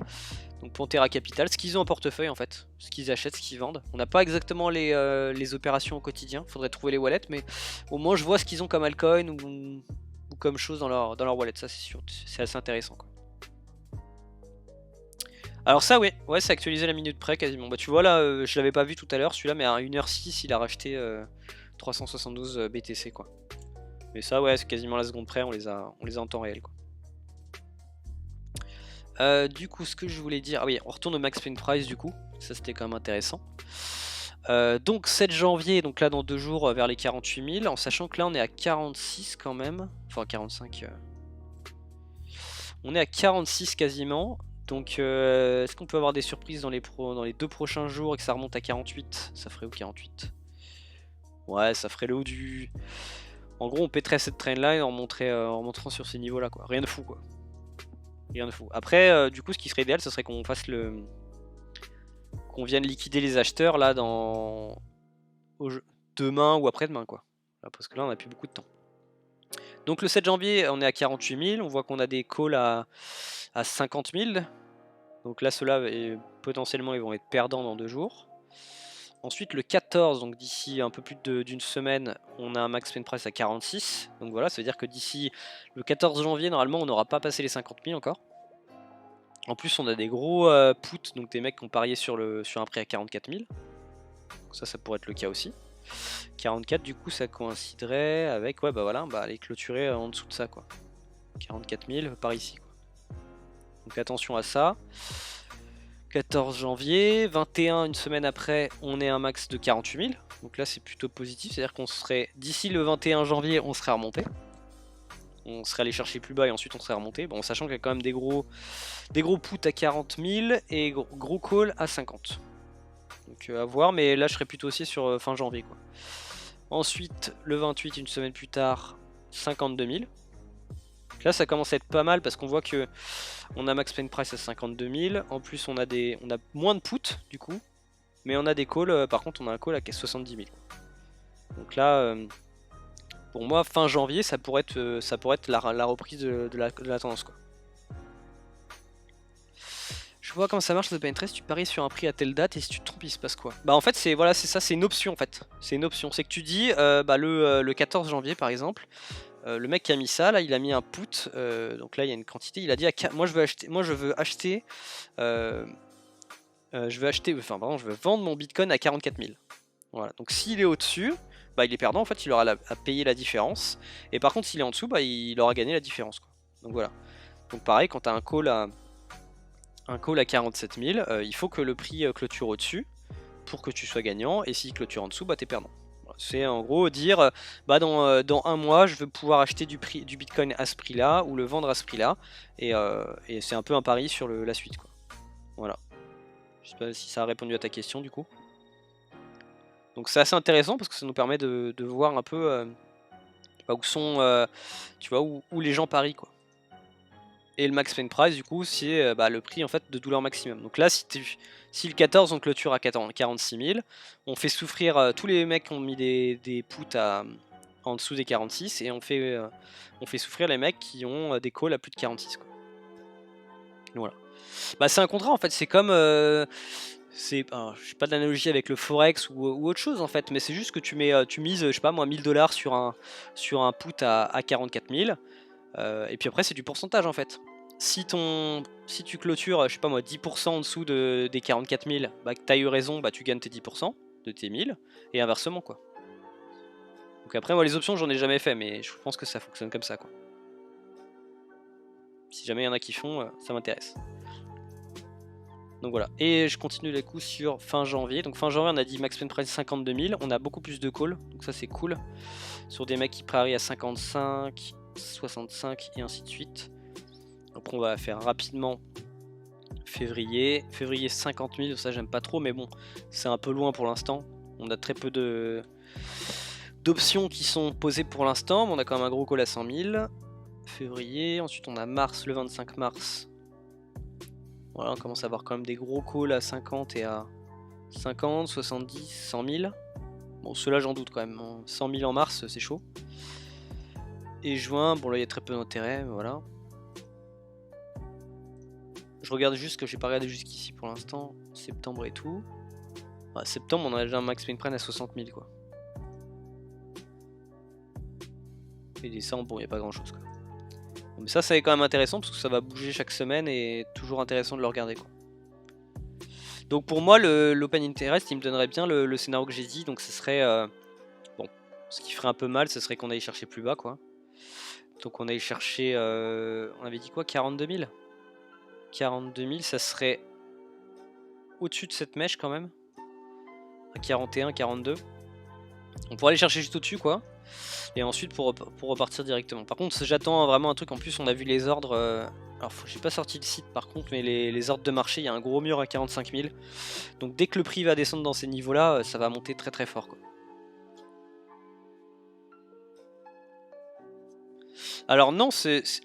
[SPEAKER 1] Donc Pantera Capital, ce qu'ils ont en portefeuille en fait, ce qu'ils achètent, ce qu'ils vendent. On n'a pas exactement les opérations au quotidien, faudrait trouver les wallets, mais au moins je vois ce qu'ils ont comme altcoin ou comme chose dans leur wallet, ça c'est sûr, c'est assez intéressant quoi. Alors ça ouais, c'est actualisé à la minute près quasiment. Bah tu vois là, je l'avais pas vu tout à l'heure celui-là, mais à 1h06 il a racheté 372 BTC quoi. Mais ça ouais, c'est quasiment la seconde près, on les a en temps réel quoi. Du coup, ce que je voulais dire, ah oui, on retourne au max spin price du coup, ça c'était quand même intéressant. Donc 7 janvier, donc là dans 2 jours vers les 48 000, en sachant que là on est à 46 quand même, enfin 45, on est à 46 quasiment. Donc est-ce qu'on peut avoir des surprises dans les 2 prochains jours et que ça remonte à 48? Ça ferait où 48? Ouais, ça ferait le haut du... En gros on pèterait cette trendline en montrant sur ces niveaux là quoi, rien de fou quoi. Rien de fou. Après, du coup, ce qui serait idéal, ce serait qu'on fasse qu'on vienne liquider les acheteurs là demain ou après-demain quoi. Là, parce que là, on a plus beaucoup de temps. Donc le 7 janvier, on est à 48 000. On voit qu'on a des calls à 50 000. Donc là, ceux-là, potentiellement, ils vont être perdants dans 2 jours. Ensuite, le 14, donc d'ici un peu plus d'une semaine, on a un max spin price à 46. Donc voilà, ça veut dire que d'ici le 14 janvier, normalement, on n'aura pas passé les 50 000 encore. En plus, on a des gros puts, donc des mecs qui ont parié sur un prix à 44 000. Donc ça pourrait être le cas aussi. 44, du coup, ça coïnciderait avec, ouais, bah voilà, aller clôturer en dessous de ça, quoi. 44 000 par ici, quoi. Donc attention à ça. 14 janvier, 21, une semaine après, on est un max de 48 000. Donc là, c'est plutôt positif, c'est-à-dire qu'on serait, d'ici le 21 janvier, on serait remonté. On serait allé chercher plus bas et ensuite on serait remonté. Bon, sachant qu'il y a quand même des gros puts à 40 000 et gros calls à 50. Donc à voir, mais là je serais plutôt aussi sur fin janvier quoi. Ensuite, le 28, une semaine plus tard, 52 000. Donc là ça commence à être pas mal parce qu'on voit que on a max spin price à 52 000. En plus on a moins de puts du coup, mais on a des calls. Par contre on a un call à 70 000. Donc là, pour moi fin janvier ça pourrait être la reprise de la tendance quoi. Je vois comment ça marche The Painterest, tu paries sur un prix à telle date et si tu te trompes il se passe quoi? Bah en fait c'est ça, c'est une option en fait. C'est une option, c'est que tu dis le 14 janvier par exemple, le mec qui a mis ça là, il a mis un put, donc là il y a une quantité, il a dit moi je veux acheter, je veux vendre mon bitcoin à 44 000. Voilà, donc s'il est au-dessus, bah il est perdant en fait, il aura à payer la différence. Et par contre s'il est en dessous, bah il aura gagné la différence quoi. Donc voilà. Donc pareil, quand tu as un call à 47 000, il faut que le prix clôture au-dessus pour que tu sois gagnant, et s'il clôture en dessous, bah t'es perdant. Voilà, c'est en gros dire, dans un mois, je veux pouvoir acheter du bitcoin à ce prix-là, ou le vendre à ce prix-là, et c'est un peu un pari sur la suite, quoi. Voilà. Je sais pas si ça a répondu à ta question, du coup. Donc c'est assez intéressant, parce que ça nous permet de voir un peu où sont, tu vois, où les gens parient, quoi. Et le max spin price du coup c'est le prix en fait de douleur maximum. Donc là si le 14 on clôture à 46 000, on fait souffrir tous les mecs qui ont mis des puts en dessous des 46 et on fait souffrir les mecs qui ont des calls à plus de 46 quoi. Voilà. C'est un contrat en fait, c'est comme je sais pas d'analogie avec le forex ou autre chose en fait, mais c'est juste que tu mises je sais pas moi 1000 $ sur un put à 44 000 et puis après c'est du pourcentage en fait. Si tu clôtures, je sais pas moi, 10% en dessous des 44 000, que tu as eu raison, tu gagnes tes 10% de tes 1000, et inversement quoi. Donc après moi les options j'en ai jamais fait, mais je pense que ça fonctionne comme ça quoi. Si jamais il y en a qui font, ça m'intéresse. Donc voilà, et je continue les coups sur fin janvier. Donc fin janvier on a dit max spin price 52 000, on a beaucoup plus de calls, donc ça c'est cool. Sur des mecs qui parient à 55, 65 et ainsi de suite. Après on va faire rapidement février 50 000, ça j'aime pas trop mais bon c'est un peu loin pour l'instant, on a très peu d'options qui sont posées pour l'instant, mais on a quand même un gros call à 100 000. Février, ensuite on a mars, le 25 mars, voilà on commence à avoir quand même des gros calls à 50 et à 50, 70, 100 000. Bon, ceux-là, j'en doute quand même. 100 000 en mars, c'est chaud. Et juin, bon là, il y a très peu d'intérêt, voilà. Je regarde juste, que j'ai pas regardé jusqu'ici pour l'instant. Septembre et tout. Ah, septembre, on a déjà un max win prenne à 60 000, quoi. Et décembre, bon, il n'y a pas grand-chose, quoi. Bon, mais ça est quand même intéressant, parce que ça va bouger chaque semaine, et toujours intéressant de le regarder, quoi. Donc pour moi, l'Open Interest, il me donnerait bien le scénario que j'ai dit, donc ce serait... bon, ce qui ferait un peu mal, ce serait qu'on aille chercher plus bas, quoi. Donc on aille chercher... on avait dit quoi, 42 000 ? 42 000, ça serait au-dessus de cette mèche, quand même. À 41, 42. On pourrait aller chercher juste au-dessus, quoi. Et ensuite pour repartir directement. Par contre, j'attends vraiment un truc. En plus, on a vu les ordres. Alors, j'ai pas sorti le site par contre, mais les ordres de marché, il y a un gros mur à 45 000. Donc, dès que le prix va descendre dans ces niveaux-là, ça va monter très très fort, quoi. Alors, non,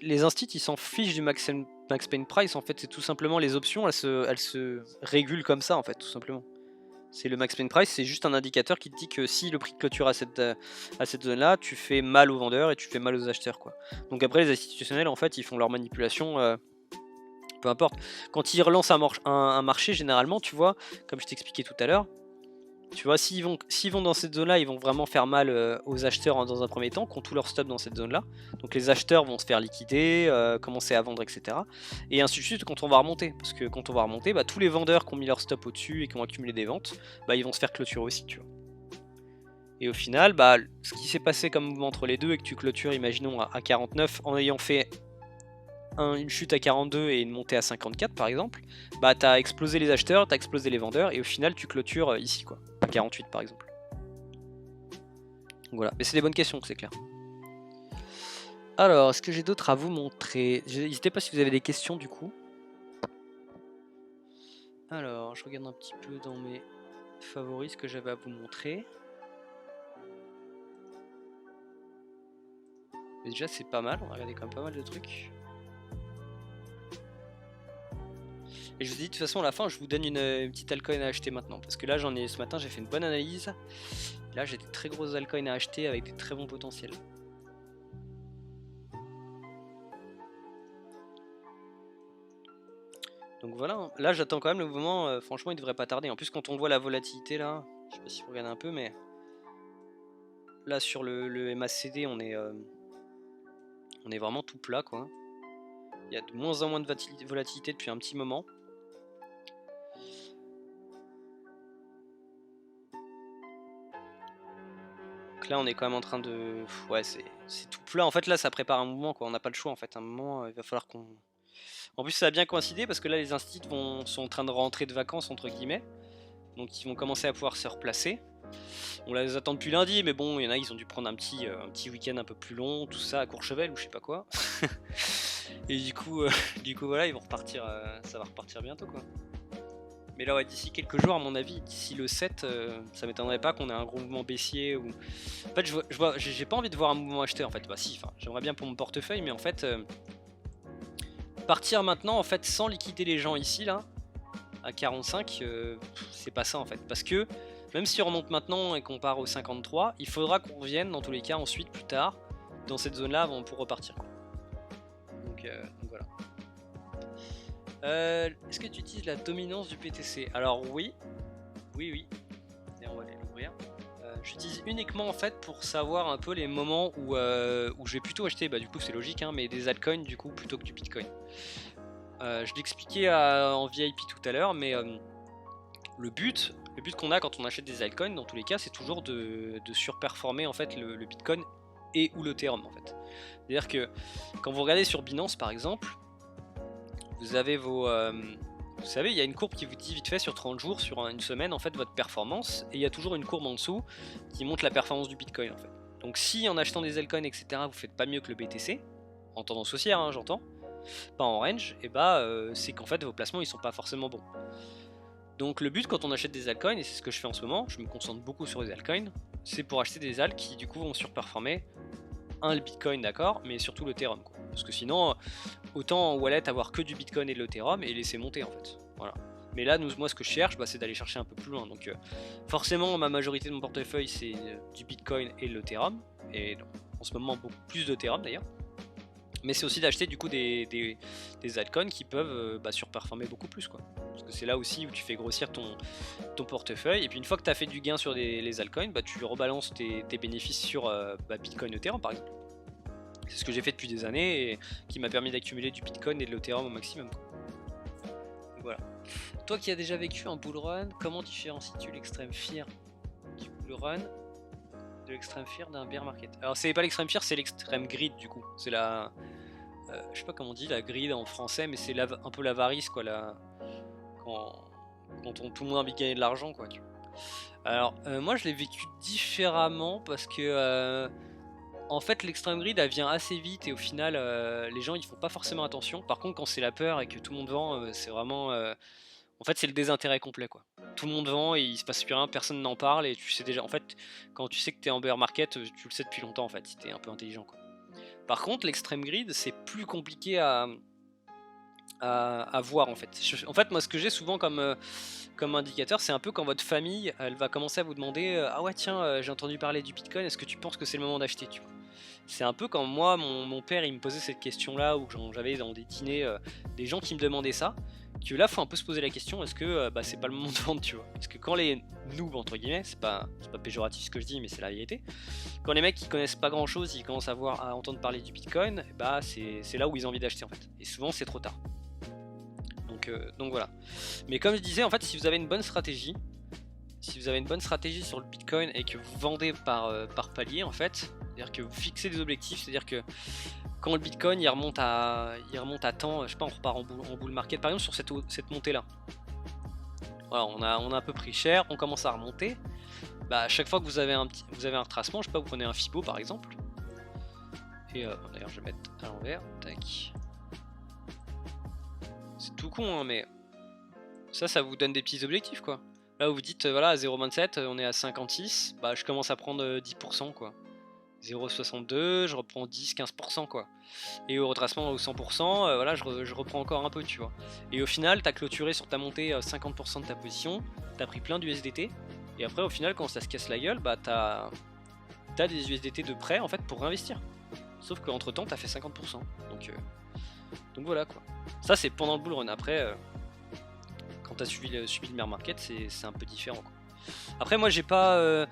[SPEAKER 1] les instits ils s'en fichent du max pain price. En fait, c'est tout simplement les options, elles se régulent comme ça, en fait, tout simplement. C'est le max pain price, c'est juste un indicateur qui te dit que si le prix de clôture à cette zone-là, tu fais mal aux vendeurs et tu fais mal aux acheteurs, quoi. Donc après, les institutionnels, en fait, ils font leur manipulation, peu importe. Quand ils relancent un marché, généralement, tu vois, comme je t'expliquais tout à l'heure, tu vois, s'ils vont dans cette zone-là, ils vont vraiment faire mal aux acheteurs dans un premier temps, qui ont tout leur stop dans cette zone-là. Donc les acheteurs vont se faire liquider, commencer à vendre, etc. Et ainsi de suite quand on va remonter. Parce que quand on va remonter, bah, tous les vendeurs qui ont mis leur stop au-dessus et qui ont accumulé des ventes, bah, ils vont se faire clôturer aussi, tu vois. Et au final, bah, ce qui s'est passé comme mouvement entre les deux et que tu clôtures, imaginons, à 49, en ayant fait une chute à 42 et une montée à 54 par exemple, bah t'as explosé les acheteurs, t'as explosé les vendeurs et au final tu clôtures ici, quoi, à 48 par exemple. Donc voilà, mais c'est des bonnes questions, c'est clair. Alors, est-ce que j'ai d'autres à vous montrer? N'hésitez pas si vous avez des questions du coup. Alors, je regarde un petit peu dans mes favoris ce que j'avais à vous montrer. Mais déjà c'est pas mal, on a regardé quand même pas mal de trucs. Et je vous dis de toute façon à la fin je vous donne une petite altcoin à acheter maintenant. Parce que là ce matin j'ai fait une bonne analyse. Là j'ai des très grosses altcoins à acheter avec des très bons potentiels. Donc voilà, là j'attends quand même le mouvement, franchement il devrait pas tarder. En plus quand on voit la volatilité là, je sais pas si vous regardez un peu mais... Là sur le MACD on est vraiment tout plat, quoi. Il y a de moins en moins de volatilité depuis un petit moment. Donc là on est quand même en train de... Ouais, c'est tout plat. En fait là ça prépare un mouvement, quoi. On n'a pas le choix en fait. À un moment il va falloir qu'on... En plus ça a bien coïncidé parce que là les instituts sont en train de rentrer de vacances entre guillemets. Donc ils vont commencer à pouvoir se replacer. On les attend depuis lundi, mais bon, il y en a, ils ont dû prendre un petit week-end un peu plus long, tout ça à Courchevel ou je sais pas quoi. Et du coup voilà, ils vont repartir, ça va repartir bientôt, quoi. Mais là, ouais, d'ici quelques jours, à mon avis, d'ici le 7, ça m'étonnerait pas qu'on ait un gros mouvement baissier. Ou... En fait, j'ai pas envie de voir un mouvement acheteur, en fait. Bah si, j'aimerais bien pour mon portefeuille, mais en fait, partir maintenant, en fait, sans liquider les gens ici, là, à 45, c'est pas ça, en fait. Parce que, même si on remonte maintenant et qu'on part au 53, il faudra qu'on revienne, dans tous les cas, ensuite, plus tard, dans cette zone-là, avant pour repartir, quoi. Donc voilà. Est-ce que tu utilises la dominance du PTC? Alors oui. Et on va aller l'ouvrir. J'utilise uniquement en fait pour savoir un peu les moments où je vais plutôt acheter, bah du coup c'est logique, hein, mais des altcoins du coup plutôt que du Bitcoin. Je l'expliquais en VIP tout à l'heure, mais le but qu'on a quand on achète des altcoins, dans tous les cas, c'est toujours de surperformer en fait le Bitcoin et ou l'Ethereum en fait. C'est-à-dire que quand vous regardez sur Binance par exemple, vous avez vos... vous savez, il y a une courbe qui vous dit vite fait sur 30 jours, sur une semaine, en fait, votre performance. Et il y a toujours une courbe en dessous qui montre la performance du Bitcoin, en fait. Donc si en achetant des altcoins, etc., vous faites pas mieux que le BTC, en tendance haussière, hein, j'entends, pas en range, et bah c'est qu'en fait vos placements ils sont pas forcément bons. Donc le but quand on achète des altcoins, et c'est ce que je fais en ce moment, je me concentre beaucoup sur les altcoins, c'est pour acheter des alts qui du coup vont surperformer le Bitcoin, d'accord, mais surtout l'Ethereum, quoi. Parce que sinon, autant en wallet avoir que du Bitcoin et de l'Ethereum et laisser monter en fait. Voilà. Mais là, moi, ce que je cherche, c'est d'aller chercher un peu plus loin. Donc, forcément, ma majorité de mon portefeuille, c'est du Bitcoin et l'Ethereum. Et en ce moment, beaucoup plus d'Ethereum d'ailleurs. Mais c'est aussi d'acheter du coup des altcoins qui peuvent surperformer beaucoup plus, quoi. Parce que c'est là aussi où tu fais grossir ton portefeuille. Et puis une fois que tu as fait du gain sur les altcoins, tu rebalances tes bénéfices sur Bitcoin, Ethereum par exemple. C'est ce que j'ai fait depuis des années et qui m'a permis d'accumuler du Bitcoin et de l'Ethereum au maximum, quoi. Voilà. Toi qui as déjà vécu un bull run, comment différencies-tu l'extrême fear du bull run de l'extrême fear d'un bear market? Alors c'est pas l'extrême fear, c'est l'extrême greed du coup. C'est la... je sais pas comment on dit la greed en français, mais c'est un peu l'avarice, quoi. Quand tout le monde a envie de gagner de l'argent, quoi. Alors moi je l'ai vécu différemment parce que en fait l'extrême greed elle vient assez vite et au final les gens ils font pas forcément attention. Par contre quand c'est la peur et que tout le monde vend, c'est vraiment... en fait c'est le désintérêt complet, quoi. Tout le monde vend et il se passe plus rien, personne n'en parle et tu sais déjà... En fait quand tu sais que tu es en bear market, tu le sais depuis longtemps en fait, si tu es un peu intelligent, quoi. Par contre l'extrême greed c'est plus compliqué à voir en fait. En fait moi ce que j'ai souvent comme indicateur, c'est un peu quand votre famille elle va commencer à vous demander ah ouais tiens j'ai entendu parler du Bitcoin, est-ce que tu penses que c'est le moment d'acheter, tu vois. C'est un peu quand moi mon père il me posait cette question là, ou j'avais dans des dîners des gens qui me demandaient ça, que là faut un peu se poser la question, est-ce que c'est pas le moment de vendre, tu vois. Parce que quand les noobs entre guillemets, c'est pas péjoratif ce que je dis mais c'est la vérité, quand les mecs qui connaissent pas grand chose ils commencent à entendre parler du Bitcoin, c'est là où ils ont envie d'acheter en fait, et souvent c'est trop tard. Donc voilà. Mais comme je disais, en fait, si vous avez une bonne stratégie, sur le Bitcoin et que vous vendez par palier, en fait, c'est-à-dire que vous fixez des objectifs, c'est-à-dire que quand le Bitcoin il remonte à temps, je sais pas, on repart en bull market, par exemple sur cette montée-là. Voilà, on a un peu pris cher, on commence à remonter. À chaque fois que vous avez un retracement, je sais pas, vous prenez un Fibo par exemple. Et d'ailleurs, je vais mettre à l'envers. Tac. C'est tout con, hein, mais ça vous donne des petits objectifs, quoi. Là vous dites voilà à 0,27 on est à 56, je commence à prendre 10%, quoi. 0,62 je reprends 10-15%, quoi. Et au retracement au 100%, voilà je reprends encore un peu, tu vois. Et au final t'as clôturé sur ta montée 50% de ta position, t'as pris plein d'USDT, et après au final quand ça se casse la gueule, t'as des USDT de prêt en fait pour réinvestir. Sauf qu'entre temps t'as fait 50%. Donc voilà, quoi. Ça c'est pendant le bull run. Après quand t'as suivi le bear market, c'est un peu différent, quoi. Après moi j'ai pas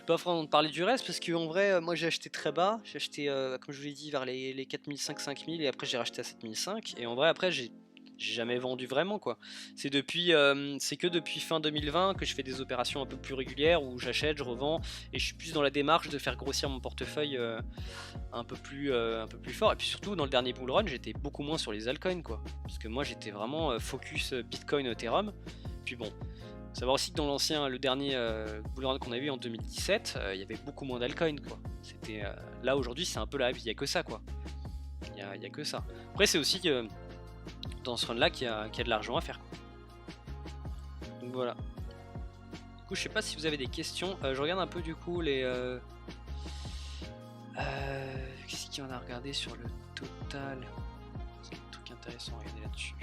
[SPEAKER 1] vraiment parler du reste parce que en vrai moi j'ai acheté très bas, j'ai acheté comme je vous l'ai dit vers les 4500-5000 et après j'ai racheté à 7005, et en vrai après j'ai jamais vendu vraiment, quoi. C'est que depuis fin 2020 que je fais des opérations un peu plus régulières où j'achète, je revends, et je suis plus dans la démarche de faire grossir mon portefeuille un peu plus fort. Et puis surtout dans le dernier bull run j'étais beaucoup moins sur les altcoins, quoi, parce que moi j'étais vraiment focus Bitcoin, Ethereum. Puis bon, savoir aussi que dans le dernier bull run qu'on a eu en 2017, il y avait beaucoup moins d'altcoins, quoi. C'était là aujourd'hui c'est un peu la hype, il y a que ça, quoi. Il y a que ça. Après c'est aussi dans ce run là qu'il y a de l'argent à faire, quoi. Donc voilà. Du coup je sais pas si vous avez des questions. Je regarde un peu du coup les qu'est-ce qu'il y en a à regarder sur le total. Est-ce qu'il y a des trucs intéressants à regarder là-dessus?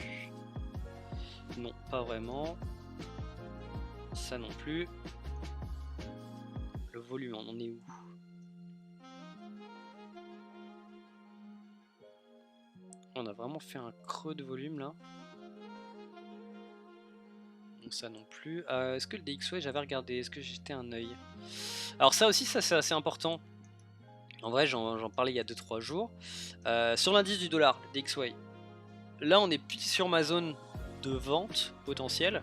[SPEAKER 1] Non, pas vraiment. Ça non plus. Le volume, on en est où? On a vraiment fait un creux de volume là. Donc ça non plus. Est-ce que le DXY j'avais regardé? Est-ce que j'ai jeté un œil? Alors ça aussi, ça c'est assez important. En vrai j'en parlais il y a 2-3 jours. Sur l'indice du dollar, le DXY. Là on est plus sur ma zone de vente potentielle.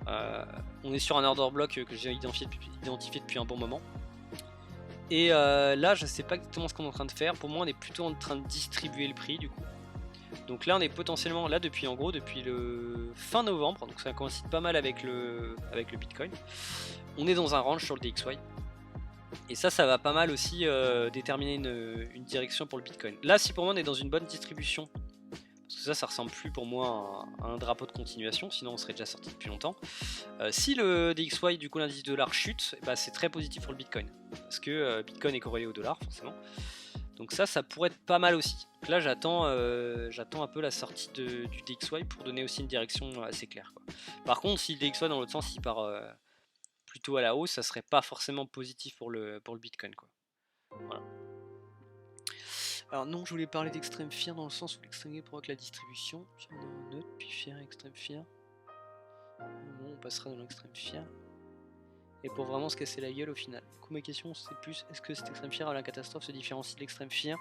[SPEAKER 1] On est sur un order block que j'ai identifié depuis un bon moment. Et là je sais pas exactement ce qu'on est en train de faire. Pour moi on est plutôt en train de distribuer le prix du coup. Donc là on est potentiellement là depuis le fin novembre, donc ça coïncide pas mal avec le Bitcoin. On est dans un range sur le DXY. Et ça va pas mal aussi déterminer une direction pour le Bitcoin. Là si pour moi on est dans une bonne distribution, parce que ça ressemble plus pour moi à un drapeau de continuation, sinon on serait déjà sorti depuis longtemps. Si le DXY, du coup l'indice dollar chute, c'est très positif pour le Bitcoin, parce que Bitcoin est corrélé au dollar forcément. Donc ça pourrait être pas mal aussi. Donc là j'attends un peu la sortie du DXY pour donner aussi une direction assez claire, quoi. Par contre si le DXY dans l'autre sens il part plutôt à la hausse, ça serait pas forcément positif pour le Bitcoin, quoi. Voilà. Alors non, je voulais parler d'extrême fear dans le sens où l'extrême gain provoque la distribution. Puis on a un autre, puis fear, extrême fear. Bon, on passera dans l'extrême fear. Et pour vraiment se casser la gueule au final. Du coup ma question c'est plus, est-ce que cet extrême fear à la catastrophe se différencie de l'extrême fear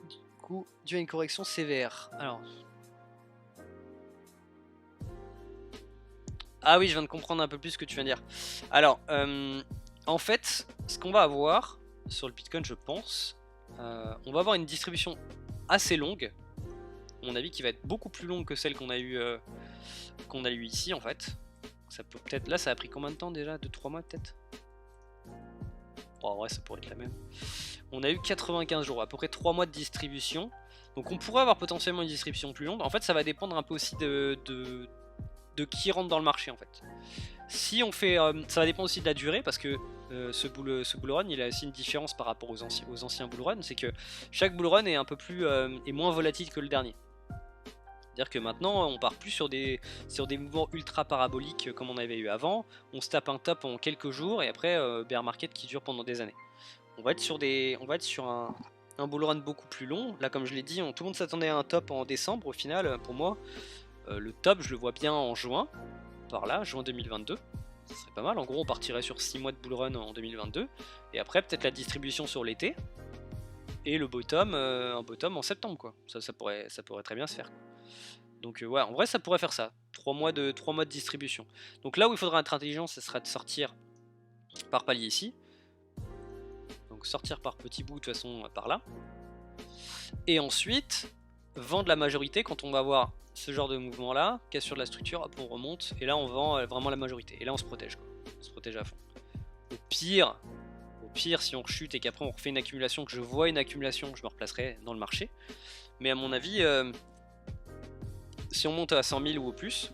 [SPEAKER 1] du coup dû à une correction sévère? Alors... Ah oui, je viens de comprendre un peu plus ce que tu viens de dire. Alors, en fait, ce qu'on va avoir sur le Bitcoin, je pense, on va avoir une distribution assez longue, à mon avis, qui va être beaucoup plus longue que celle qu'on a eu ici, en fait. Ça peut peut-être, là, ça a pris combien de temps déjà? 2-3 mois peut-être? Oh, ouais, ça pourrait être la même. On a eu 95 jours, à peu près 3 mois de distribution. Donc on pourrait avoir potentiellement une distribution plus longue. En fait, ça va dépendre un peu aussi de qui rentre dans le marché, en fait. Si on fait, ça va dépendre aussi de la durée, parce que ce bull run, il a aussi une différence par rapport aux anciens bull run, c'est que chaque bull run est un peu plus est moins volatile que le dernier. C'est-à-dire que maintenant on part plus sur des mouvements ultra paraboliques comme on avait eu avant. On se tape un top en quelques jours et après bear market qui dure pendant des années. On va être sur un bull run beaucoup plus long. Là, comme je l'ai dit, tout le monde s'attendait à un top en décembre. Au final, pour moi, le top, je le vois bien en juin, par là, juin 2022. Ça serait pas mal. En gros, on partirait sur 6 mois de bull run en 2022. Et après, peut-être la distribution sur l'été. Et le bottom, un bottom en septembre, quoi. Ça pourrait très bien se faire, quoi. Donc ouais, en vrai, ça pourrait faire ça. 3 mois de distribution. Donc là où il faudra être intelligent, ce sera de sortir par palier ici. Donc sortir par petits bouts, de toute façon, par là. Et ensuite, vendre la majorité quand on va voir ce genre de mouvement là, cassure de la structure, hop, on remonte, et là on vend vraiment la majorité. Et là on se protège, quoi. On se protège à fond. Au pire, si on rechute et qu'après on refait une accumulation, que je vois une accumulation, je me replacerai dans le marché. Mais à mon avis, si on monte à 100 000 ou au plus,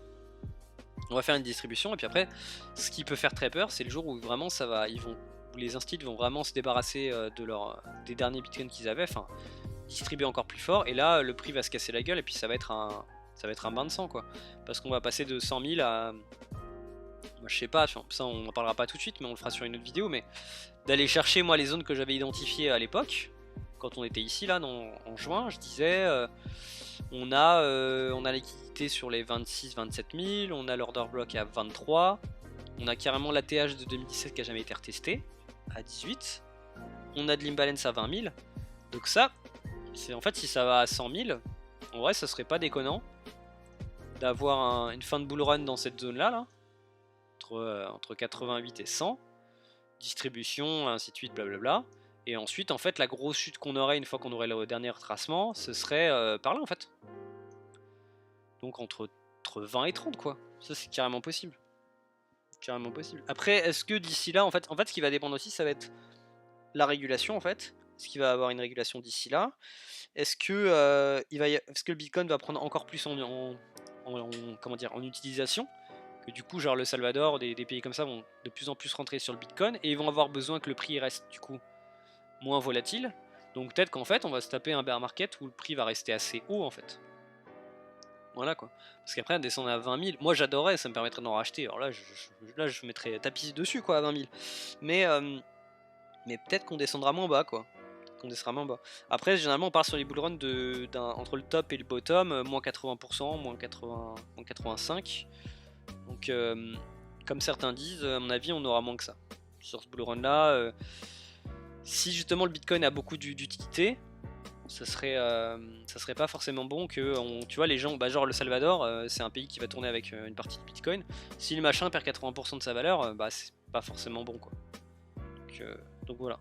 [SPEAKER 1] on va faire une distribution. Et puis après, ce qui peut faire très peur, c'est le jour où vraiment ça va, où les instituts vont vraiment se débarrasser des derniers bitcoins qu'ils avaient, enfin distribuer encore plus fort. Et là, le prix va se casser la gueule et puis ça va être un bain de sang, quoi. Parce qu'on va passer de 100 000 à... Moi, je sais pas, ça on en parlera pas tout de suite, mais on le fera sur une autre vidéo, mais d'aller chercher moi les zones que j'avais identifiées à l'époque, quand on était ici là en juin, je disais on a la liquidité sur les 26-27 000, on a l'order block à 23, on a carrément l'ATH de 2017 qui a jamais été retesté à 18, on a de l'imbalance à 20 000, donc ça, c'est en fait si ça va à 100 000, en vrai ça serait pas déconnant d'avoir une fin de bull run dans cette zone là, entre 88 et 100, distribution, ainsi de suite, blablabla. Et ensuite, en fait, la grosse chute qu'on aurait une fois qu'on aurait le dernier retracement, ce serait par là, en fait. Donc entre 20 et 30, quoi. Ça, c'est carrément possible. Carrément possible. Après, est-ce que d'ici là, en fait, ce qui va dépendre aussi, ça va être la régulation, en fait. Est-ce qu'il va avoir une régulation d'ici là? Est-ce que, est-ce que le Bitcoin va prendre encore plus comment dire, en utilisation? Que du coup, genre le Salvador, des pays comme ça vont de plus en plus rentrer sur le Bitcoin et ils vont avoir besoin que le prix reste du coup moins volatile. Donc peut-être qu'en fait, on va se taper un bear market où le prix va rester assez haut, en fait. Voilà, quoi. Parce qu'après, descendre à 20 000, moi j'adorais, ça me permettrait d'en racheter. Alors là, je mettrais tapis dessus, quoi, à 20 000. Mais peut-être qu'on descendra moins bas, quoi. Après, généralement, on part sur les bull runs entre le top et le bottom, moins 80%, moins 85%. Donc, comme certains disent, à mon avis, on aura moins que ça. Sur ce bull run là, si justement le Bitcoin a beaucoup d'utilité, ça serait pas forcément bon que, tu vois, les gens, genre le Salvador, c'est un pays qui va tourner avec une partie de Bitcoin. Si le machin perd 80% de sa valeur, c'est pas forcément bon, quoi. Donc voilà.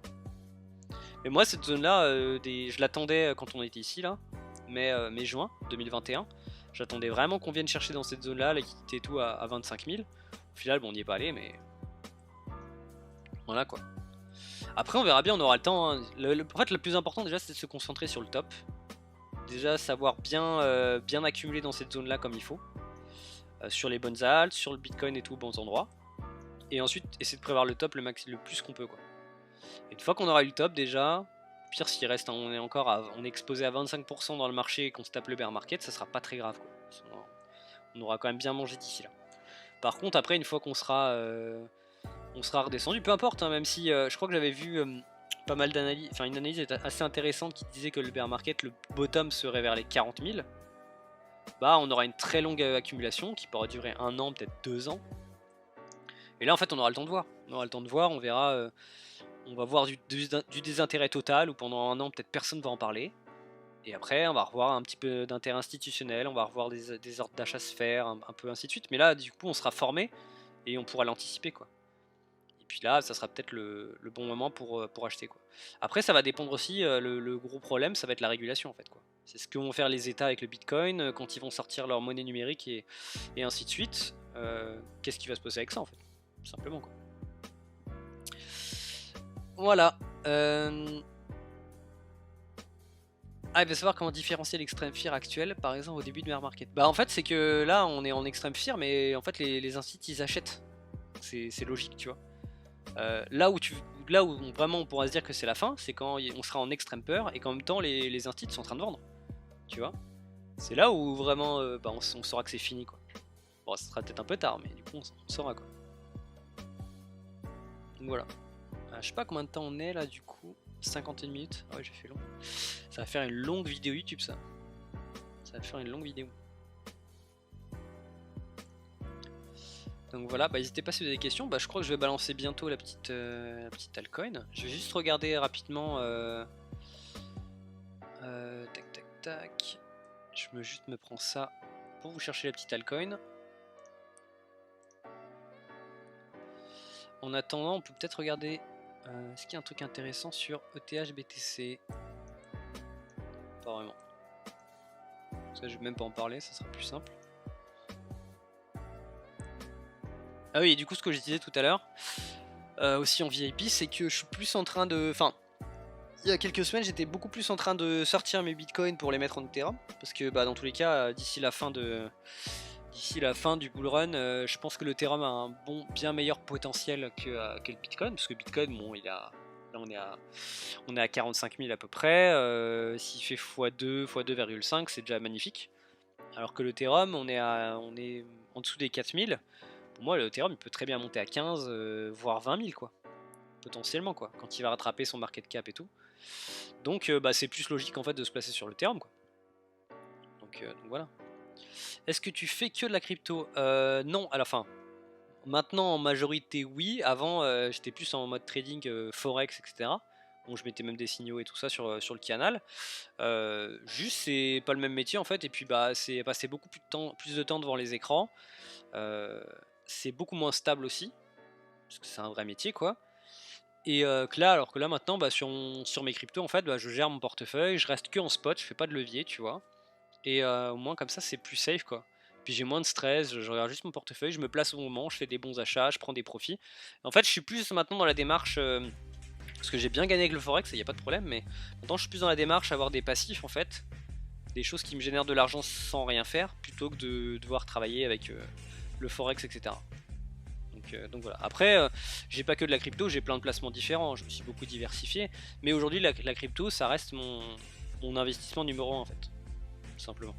[SPEAKER 1] Mais moi, cette zone-là, je l'attendais quand on était ici, là, mai-juin 2021. J'attendais vraiment qu'on vienne chercher dans cette zone-là, la liquidité et tout à 25 000. Au final, bon, on n'y est pas allé, mais voilà, quoi. Après, on verra bien, on aura le temps, hein. En fait, le plus important déjà, c'est de se concentrer sur le top. Déjà, savoir bien accumuler dans cette zone-là comme il faut. Sur les bonnes haltes, sur le Bitcoin et tout, bons endroits. Et ensuite, essayer de prévoir le top le plus qu'on peut, quoi. Et une fois qu'on aura eu le top, déjà, Pire, s'il reste, on est exposé à 25% dans le marché et qu'on se tape le bear market, ça sera pas très grave, quoi. On aura quand même bien mangé d'ici là. Par contre, après, une fois qu'on sera redescendu, peu importe, hein, même si je crois que j'avais vu pas mal d'analyses, enfin une analyse assez intéressante qui disait que le bear market, le bottom serait vers les 40 000. Bah, on aura une très longue accumulation qui pourra durer 1 an, peut-être 2 ans. Et là, en fait, on aura le temps de voir. On aura le temps de voir, on verra. On va voir du désintérêt total où pendant 1 an, peut-être personne ne va en parler. Et après, on va revoir un petit peu d'intérêt institutionnel, on va revoir des ordres d'achat se faire, un peu ainsi de suite. Mais là, du coup, on sera formé et on pourra l'anticiper, quoi. Et puis là, ça sera peut-être le bon moment pour acheter, quoi. Après, ça va dépendre aussi, le gros problème, ça va être la régulation, en fait, quoi. C'est ce que vont faire les États avec le Bitcoin quand ils vont sortir leur monnaie numérique et ainsi de suite. Qu'est-ce qui va se passer avec ça, en fait, tout simplement, quoi. Voilà. Ah, il va savoir comment différencier l'extreme fear actuel, par exemple au début de bear market. Bah en fait c'est que là on est en extreme fear, mais en fait les instituts ils achètent. C'est logique, tu vois. Là où vraiment on pourra se dire que c'est la fin, c'est quand on sera en extrême peur et qu'en même temps les instituts sont en train de vendre. Tu vois. C'est là où vraiment bah, on saura que c'est fini, quoi. Bon, ça sera peut-être un peu tard, mais du coup on saura, quoi. Donc voilà. Je sais pas combien de temps on est là du coup. 51 minutes. Ah ouais, j'ai fait long. Ça va faire une longue vidéo YouTube, ça. Ça va faire une longue vidéo. Donc voilà, bah n'hésitez pas si vous avez des questions. Bah je crois que je vais balancer bientôt la petite altcoin. Je vais juste regarder rapidement. Tac tac tac. Juste me prends ça pour vous chercher la petite altcoin. En attendant, on peut peut-être regarder. Est-ce qu'il y a un truc intéressant sur ETH BTC? Pas vraiment. Ça, je vais même pas en parler, ça sera plus simple. Ah oui, et du coup, ce que je disais tout à l'heure, aussi en VIP, c'est que je suis plus en train de. Enfin, il y a quelques semaines, j'étais beaucoup plus en train de sortir mes bitcoins pour les mettre en Ethereum. Parce que, bah, dans tous les cas, d'ici la fin du bull run, je pense que l'Ethereum a un bien meilleur potentiel que le Bitcoin. Parce que Bitcoin, bon, là, on est à 45 000 à peu près. S'il fait x2, x2,5, c'est déjà magnifique. Alors que l'Ethereum, on est en dessous des 4 000. Pour moi, l'Ethereum, il peut très bien monter à 15, voire 20 000, quoi. Potentiellement, quoi. Quand il va rattraper son market cap et tout. Donc, bah, c'est plus logique, en fait, de se placer sur l'Ethereum, quoi. Donc voilà. Est-ce que tu fais que de la crypto? Non, à la fin. Maintenant, en majorité, oui. Avant, j'étais plus en mode trading, forex, etc. Bon, je mettais même des signaux et tout ça sur le canal. Juste, c'est pas le même métier, en fait. Et puis, bah, c'est passer beaucoup plus de temps devant les écrans. C'est beaucoup moins stable aussi. Parce que c'est un vrai métier, quoi. Et alors que là maintenant, bah, sur mes cryptos, en fait, bah, je gère mon portefeuille, je reste que en spot, je fais pas de levier, tu vois. Et au moins comme ça, c'est plus safe, quoi. Puis j'ai moins de stress, je regarde juste mon portefeuille, je me place au moment, je fais des bons achats, je prends des profits. En fait, je suis plus maintenant dans la démarche, parce que j'ai bien gagné avec le forex, il n'y a pas de problème, mais maintenant je suis plus dans la démarche avoir des passifs, en fait, des choses qui me génèrent de l'argent sans rien faire, plutôt que de devoir travailler avec le forex, etc. Donc voilà. Après, j'ai pas que de la crypto, j'ai plein de placements différents, je me suis beaucoup diversifié, mais aujourd'hui la crypto, ça reste mon investissement numéro 1, en fait, tout simplement.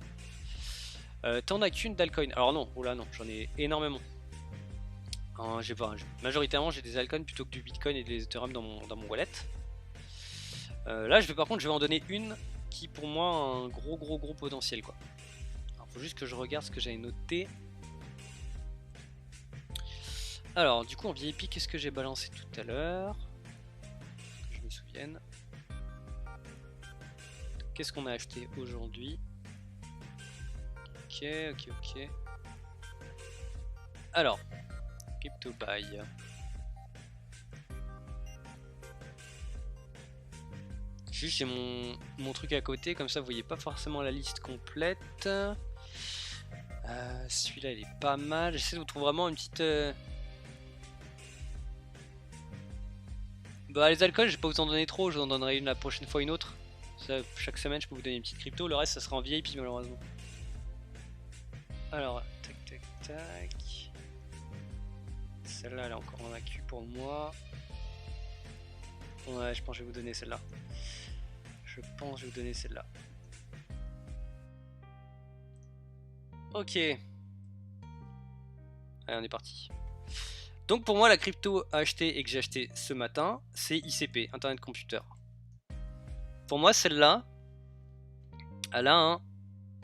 [SPEAKER 1] T'en as qu'une d'alcoin? Alors non, oh là non, j'en ai énormément. Majoritairement j'ai des altcoins plutôt que du bitcoin et des ethereum dans mon wallet. Là par contre je vais en donner une qui pour moi a un gros potentiel, quoi. Alors faut juste que je regarde ce que j'avais noté. Alors du coup en VIP, qu'est-ce que j'ai balancé tout à l'heure? Que je me souvienne. Qu'est-ce qu'on a acheté aujourd'hui? Ok. Alors, crypto buy. Juste j'ai mon truc à côté, comme ça vous voyez pas forcément la liste complète. Celui-là il est pas mal. J'essaie de vous trouver vraiment une petite... Bah les alcools je vais pas vous en donner trop, je vous en donnerai une la prochaine fois une autre. Ça, chaque semaine je peux vous donner une petite crypto, le reste ça sera en VIP malheureusement. Alors, tac. Celle-là elle est encore en accu pour moi. Ouais, je pense que je vais vous donner celle-là. Je pense que je vais vous donner celle-là. Ok. Allez, on est parti. Donc pour moi, la crypto à acheter et que j'ai acheté ce matin, c'est ICP, Internet Computer. Pour moi, celle-là, elle a un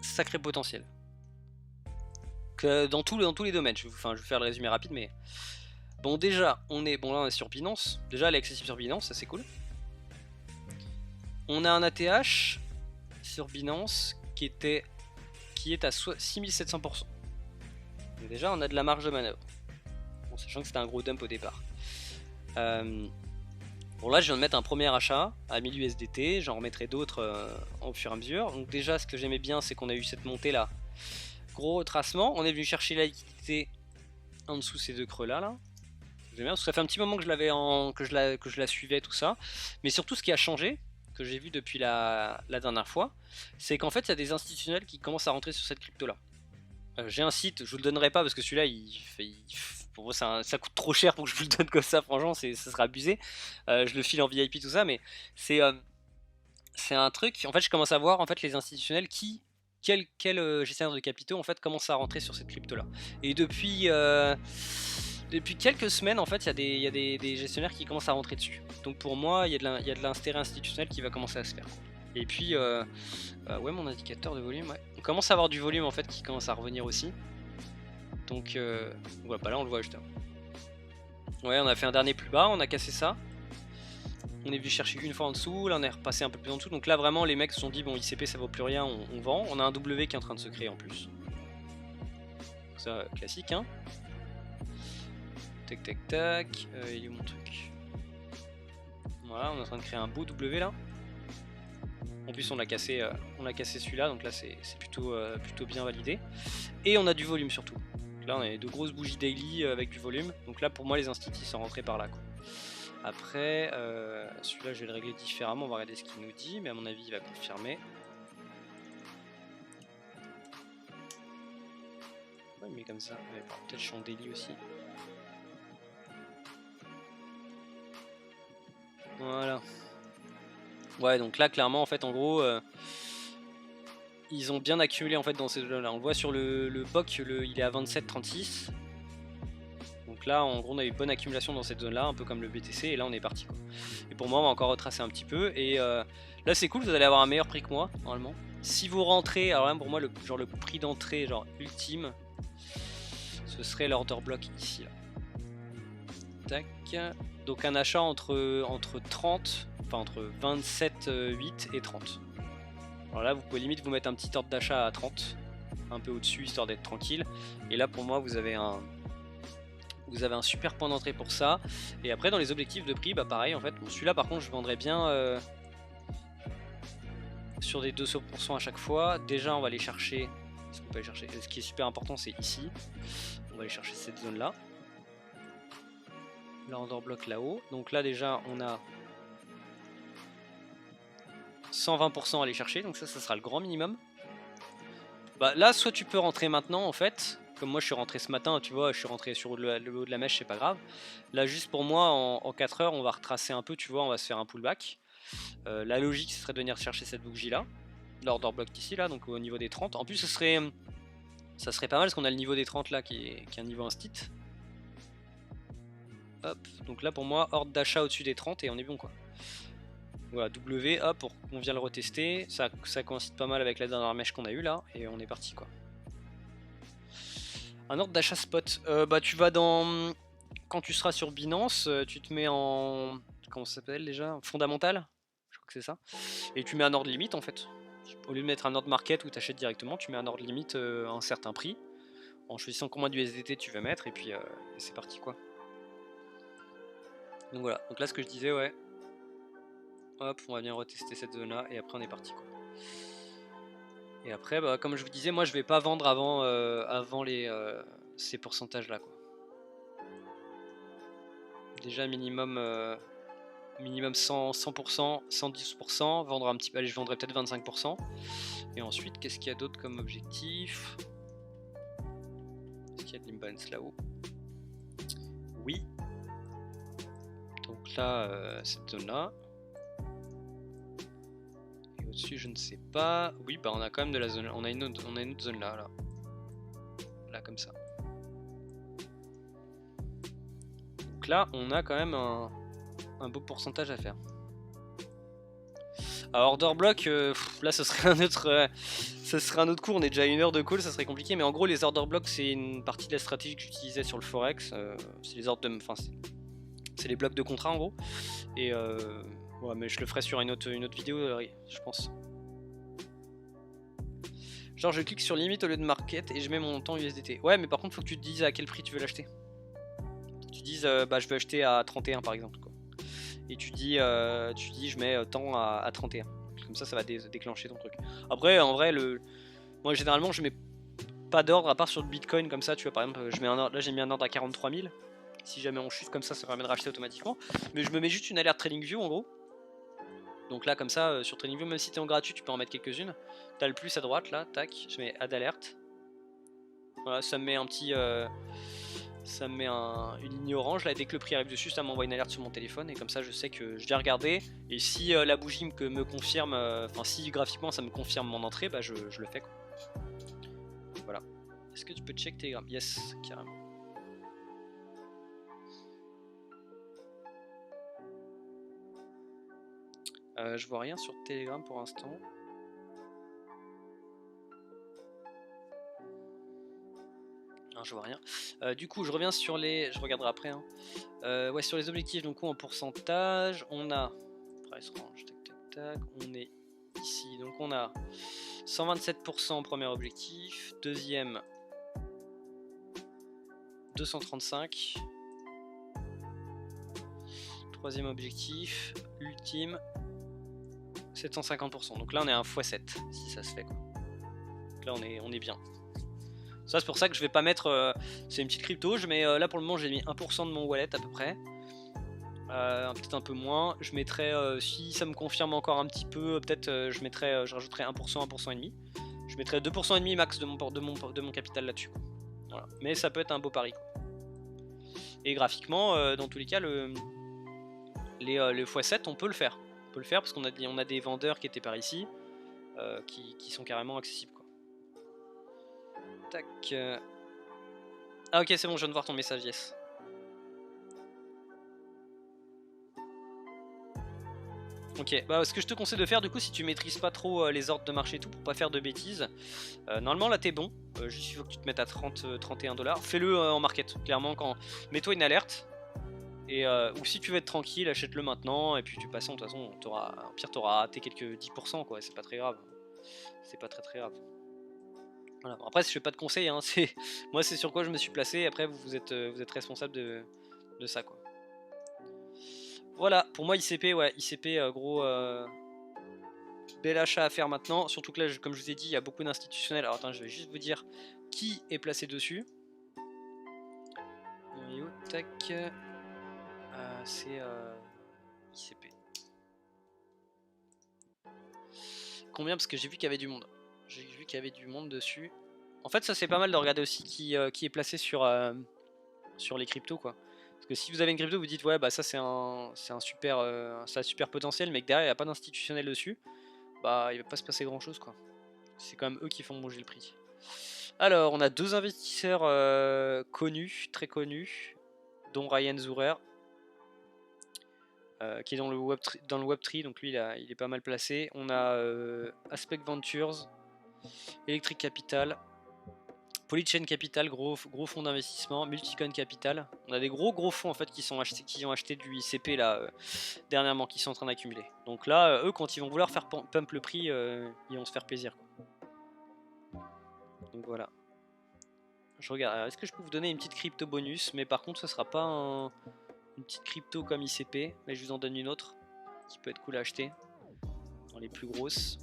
[SPEAKER 1] sacré potentiel. Que dans tous les domaines. Je vais faire le résumé rapide, mais bon, déjà, là, on est sur Binance. Déjà, elle est accessible sur Binance, ça c'est cool. On a un ATH sur Binance qui est à 6700%. Donc déjà, on a de la marge de manœuvre. Bon, sachant que c'était un gros dump au départ. Bon, là, je viens de mettre un premier achat à 1000 USDT. J'en remettrai d'autres au fur et à mesure. Donc déjà, ce que j'aimais bien, c'est qu'on a eu cette montée là. Gros retracement. On est venu chercher la liquidité en dessous ces deux creux là. J'aime bien parce que ça fait un petit moment que je la suivais, tout ça. Mais surtout, ce qui a changé, que j'ai vu depuis la dernière fois, c'est qu'en fait, il y a des institutionnels qui commencent à rentrer sur cette crypto là. J'ai un site, je vous le donnerai pas parce que celui-là, pour moi, ça coûte trop cher pour que je vous le donne comme ça. Franchement, ça sera abusé. Je le file en VIP, tout ça, mais c'est un truc. En fait, je commence à voir en fait les institutionnels quel gestionnaire de capitaux en fait commence à rentrer sur cette crypto là. Et depuis quelques semaines, en fait, il y a des gestionnaires qui commencent à rentrer dessus. Donc pour moi, il y a de l'intérêt institutionnel qui va commencer à se faire. Et puis, ouais, mon indicateur de volume, ouais. On commence à avoir du volume en fait qui commence à revenir aussi. Donc, voilà, bah là on le voit juste. Ouais, on a fait un dernier plus bas, on a cassé ça. On est venu chercher une fois en dessous, là on est repassé un peu plus en dessous. Donc là vraiment, les mecs se sont dit, bon, ICP ça vaut plus rien, on vend. On a un W qui est en train de se créer en plus. Donc ça, classique, hein. Tac, tac, tac. Il est où mon truc? Voilà, on est en train de créer un beau W là. En plus on a cassé celui-là, donc là c'est plutôt bien validé. Et on a du volume surtout. Donc là on a de grosses bougies daily avec du volume. Donc là pour moi les instituts sont rentrés par là, quoi. Après, celui-là je vais le régler différemment, on va regarder ce qu'il nous dit, mais à mon avis il va confirmer. Ouais, mais comme ça, ouais, peut-être je suis en daily aussi. Voilà. Ouais, donc là clairement en fait en gros ils ont bien accumulé en fait dans ces zones là. On le voit sur le BOC, il est à 27,36. Donc là en gros on a eu bonne accumulation dans cette zone là, un peu comme le BTC, et là on est parti, quoi. Et pour moi on va encore retracer un petit peu, et là c'est cool, vous allez avoir un meilleur prix que moi normalement. Si vous rentrez, alors là pour moi le prix d'entrée genre ultime, ce serait l'order block ici là. Tac. Donc un achat entre 30, enfin entre 27,8 et 30. Alors là vous pouvez limite vous mettre un petit ordre d'achat à 30, un peu au-dessus histoire d'être tranquille. Et là pour moi vous avez un super point d'entrée pour ça. Et après dans les objectifs de prix, bah pareil en fait. Bon, celui-là par contre je vendrais bien sur des 200% à chaque fois. Déjà on va aller chercher, ce qu'on peut aller chercher, ce qui est super important c'est ici. On va aller chercher cette zone là. Là on bloc là-haut. Donc là déjà on a 120% à aller chercher, donc ça sera le grand minimum. Bah là soit tu peux rentrer maintenant en fait, comme moi je suis rentré ce matin, tu vois, je suis rentré sur le haut de la mèche, c'est pas grave. Là juste pour moi en 4 heures on va retracer un peu, tu vois, on va se faire un pullback. La logique ce serait de venir chercher cette bougie là, l'order block ici là, donc au niveau des 30. En plus ça serait pas mal parce qu'on a le niveau des 30 là qui est un niveau instit. Hop, donc là pour moi ordre d'achat au-dessus des 30 et on est bon, quoi. Voilà, W, hop, on vient le retester, ça coïncide pas mal avec la dernière mèche qu'on a eu là, et on est parti, quoi. Un ordre d'achat spot, bah tu vas dans... Quand tu seras sur Binance, tu te mets en... Comment ça s'appelle déjà? Fondamental, je crois que c'est ça. Et tu mets un ordre limite en fait. Au lieu de mettre un ordre market où tu achètes directement, tu mets un ordre limite à un certain prix, en choisissant combien d'USDT tu veux mettre, et puis c'est parti, quoi. Donc voilà, donc là ce que je disais, ouais. Hop, on va bien retester cette zone là, et après on est parti, quoi. Et après, bah, comme je vous disais, moi je vais pas vendre avant, ces pourcentages là, quoi. Déjà minimum 100%, 110%, vendre un petit peu, allez, je vendrai peut-être 25%. Et ensuite, qu'est-ce qu'il y a d'autre comme objectif? Est-ce qu'il y a de l'imbalance là-haut? Oui. Donc là, cette zone là. au-dessus, je ne sais pas. Oui, bah on a quand même de la zone. On a une autre zone là. Là, comme ça. Donc là, on a quand même un beau pourcentage à faire. Alors, order block, là, ce serait un autre cours. On est déjà à 1 heure de call, ça serait compliqué. Mais en gros, les order blocks, c'est une partie de la stratégie que j'utilisais sur le Forex. C'est les ordres de. Enfin, c'est les blocs de contrat en gros. Et ouais, mais je le ferai sur une autre vidéo, je pense. Genre je clique sur limite au lieu de market et je mets mon montant USDT. Ouais, mais par contre faut que tu te dises à quel prix tu veux l'acheter. Tu dises bah je veux acheter à 31 par exemple quoi. Et tu dis je mets temps à 31. Comme ça va déclencher ton truc. Après en vrai moi généralement je mets pas d'ordre à part sur le Bitcoin comme ça, tu vois, par exemple je mets un ordre, là j'ai mis un ordre à 43 000. Si jamais on chute comme ça permet de racheter automatiquement. Mais je me mets juste une alerte TradingView en gros. Donc là comme ça sur TradingView, même si t'es en gratuit tu peux en mettre quelques-unes. T'as le plus à droite là, tac, je mets add alerte. Voilà, ça me met un petit ça me met une ligne orange là, et dès que le prix arrive dessus ça m'envoie une alerte sur mon téléphone et comme ça je sais que je vais regarder et si la bougie me confirme, enfin si graphiquement ça me confirme mon entrée, bah je le fais quoi. Voilà. Est-ce que tu peux check Telegram? Yes, carrément. Je vois rien sur Telegram pour l'instant. Non, je vois rien. Du coup, je reviens sur les. Je regarderai après. Hein. Ouais, sur les objectifs, donc en pourcentage, on a. Price range, tac tac tac. On est ici. Donc on a 127% premier objectif. Deuxième, 235. Troisième objectif. Ultime, 750%. Donc là, on est à 1 x 7, si ça se fait quoi. Donc là, on est bien. Ça c'est pour ça que je vais pas mettre, c'est une petite crypto, je mets là pour le moment j'ai mis 1% de mon wallet à peu près, peut-être un peu moins, je mettrai, si ça me confirme encore un petit peu, peut-être je rajouterai 1%, 1,5%, je mettrai 2,5% max de mon capital là-dessus. Voilà. Mais ça peut être un beau pari quoi. Et graphiquement, dans tous les cas, le x7 on peut le faire, parce qu'on a des vendeurs qui étaient par ici, qui sont carrément accessibles quoi. Tac. Ah ok c'est bon, je viens de voir ton message, yes. Ok, bah ce que je te conseille de faire du coup si tu maîtrises pas trop les ordres de marché et tout pour pas faire de bêtises, normalement là t'es bon, juste il faut que tu te mettes à 31 $, fais-le en market, clairement mets-toi une alerte, et ou si tu veux être tranquille achète-le maintenant et puis tu passes, de toute façon au pire t'auras raté quelques 10% quoi, c'est pas très grave, c'est pas très grave. Voilà. Après je fais pas de conseils, hein. Moi c'est sur quoi je me suis placé, après vous êtes responsable de ça quoi. Voilà, pour moi ICP, ouais, ICP gros bel achat à faire maintenant, surtout que là comme je vous ai dit il y a beaucoup d'institutionnels. Alors attends, je vais juste vous dire qui est placé dessus. Tac, c'est ICP. Combien? Parce que j'ai vu qu'il y avait du monde. J'ai vu qu'il y avait du monde dessus. En fait ça c'est pas mal de regarder aussi qui est placé sur les cryptos quoi. Parce que si vous avez une crypto vous dites ouais bah ça c'est un super potentiel mais que derrière il n'y a pas d'institutionnel dessus, bah il va pas se passer grand chose quoi. C'est quand même eux qui font bouger le prix. Alors on a deux investisseurs connus, très connus, dont Ryan Zurer, qui est dans le Web3, donc lui il est pas mal placé. On a Aspect Ventures, Electric Capital, Polychain Capital, gros fonds d'investissement, Multicoin Capital. On a des gros fonds en fait qui ont acheté du ICP là dernièrement, qui sont en train d'accumuler. Donc là, eux quand ils vont vouloir faire pump le prix, ils vont se faire plaisir quoi. Donc voilà. Je regarde. Est-ce que je peux vous donner une petite crypto bonus? Mais par contre, ce sera pas une petite crypto comme ICP, mais je vous en donne une autre qui peut être cool à acheter dans les plus grosses.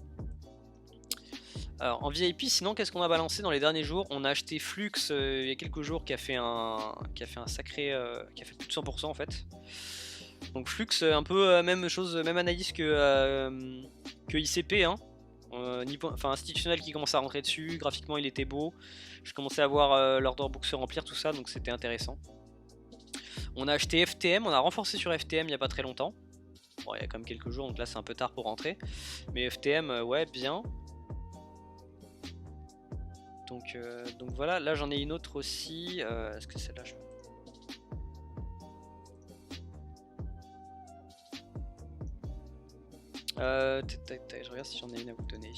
[SPEAKER 1] Alors en VIP, sinon qu'est-ce qu'on a balancé dans les derniers jours? On a acheté Flux il y a quelques jours qui a fait un sacré, qui a fait plus de 100% en fait. Donc Flux, un peu même chose, même analyse que ICP, hein. Enfin institutionnel qui commence à rentrer dessus, graphiquement il était beau, je commençais à voir l'order book se remplir, tout ça, donc c'était intéressant. On a acheté FTM, on a renforcé sur FTM il n'y a pas très longtemps. Bon, il y a quand même quelques jours, donc là c'est un peu tard pour rentrer. Mais FTM, ouais, bien. Donc voilà, là j'en ai une autre aussi. Est-ce que celle-là je... je regarde si j'en ai une à vous donner.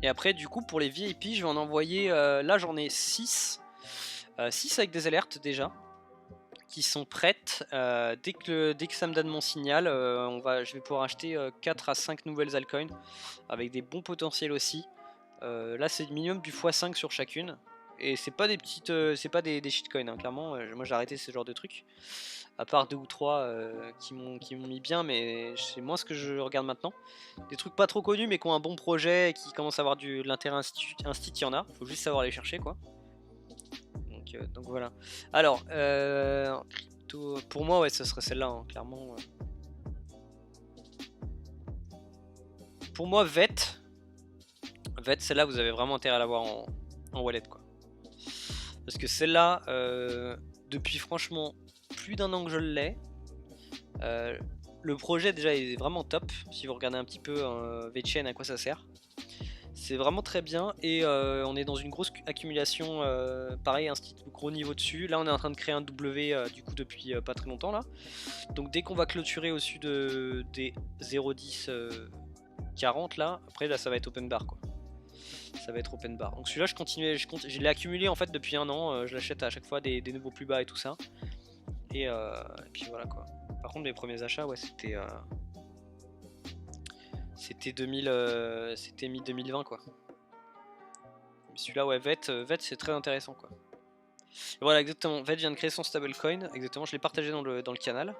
[SPEAKER 1] Et après du coup pour les VIP je vais en envoyer, là j'en ai 6. 6 avec des alertes déjà qui sont prêtes. Dès que ça me donne mon signal, je vais pouvoir acheter 4 à 5 nouvelles altcoins avec des bons potentiels aussi. Là c'est minimum du x5 sur chacune. Et c'est pas des petites, c'est pas des shitcoins hein, clairement. Moi j'ai arrêté ce genre de trucs. À part 2 ou 3 qui m'ont mis bien, mais c'est moins ce que je regarde maintenant. Des trucs pas trop connus mais qui ont un bon projet et qui commencent à avoir de l'intérêt institut, il y en a. Faut juste savoir les chercher quoi. Donc voilà. Alors, crypto, pour moi ouais ce serait celle-là hein, clairement. Pour moi VET, celle-là vous avez vraiment intérêt à l'avoir en wallet quoi. Parce que celle-là, depuis franchement plus d'un an que je l'ai, le projet déjà est vraiment top. Si vous regardez un petit peu VeChain à quoi ça sert, c'est vraiment très bien. Et on est dans une grosse accumulation, pareil un gros niveau dessus. Là on est en train de créer un W du coup depuis pas très longtemps là. Donc dès qu'on va clôturer au-dessus des 0,10 40 là, après là ça va être open bar quoi. Ça va être open bar. Donc celui-là je l'ai accumulé en fait depuis un an, je l'achète à chaque fois des niveaux plus bas et tout ça. Et puis voilà quoi. Par contre mes premiers achats ouais c'était c'était mi-2020 quoi. Celui-là ouais VET c'est très intéressant quoi. Et voilà exactement, VET vient de créer son stablecoin, exactement, je l'ai partagé dans le canal.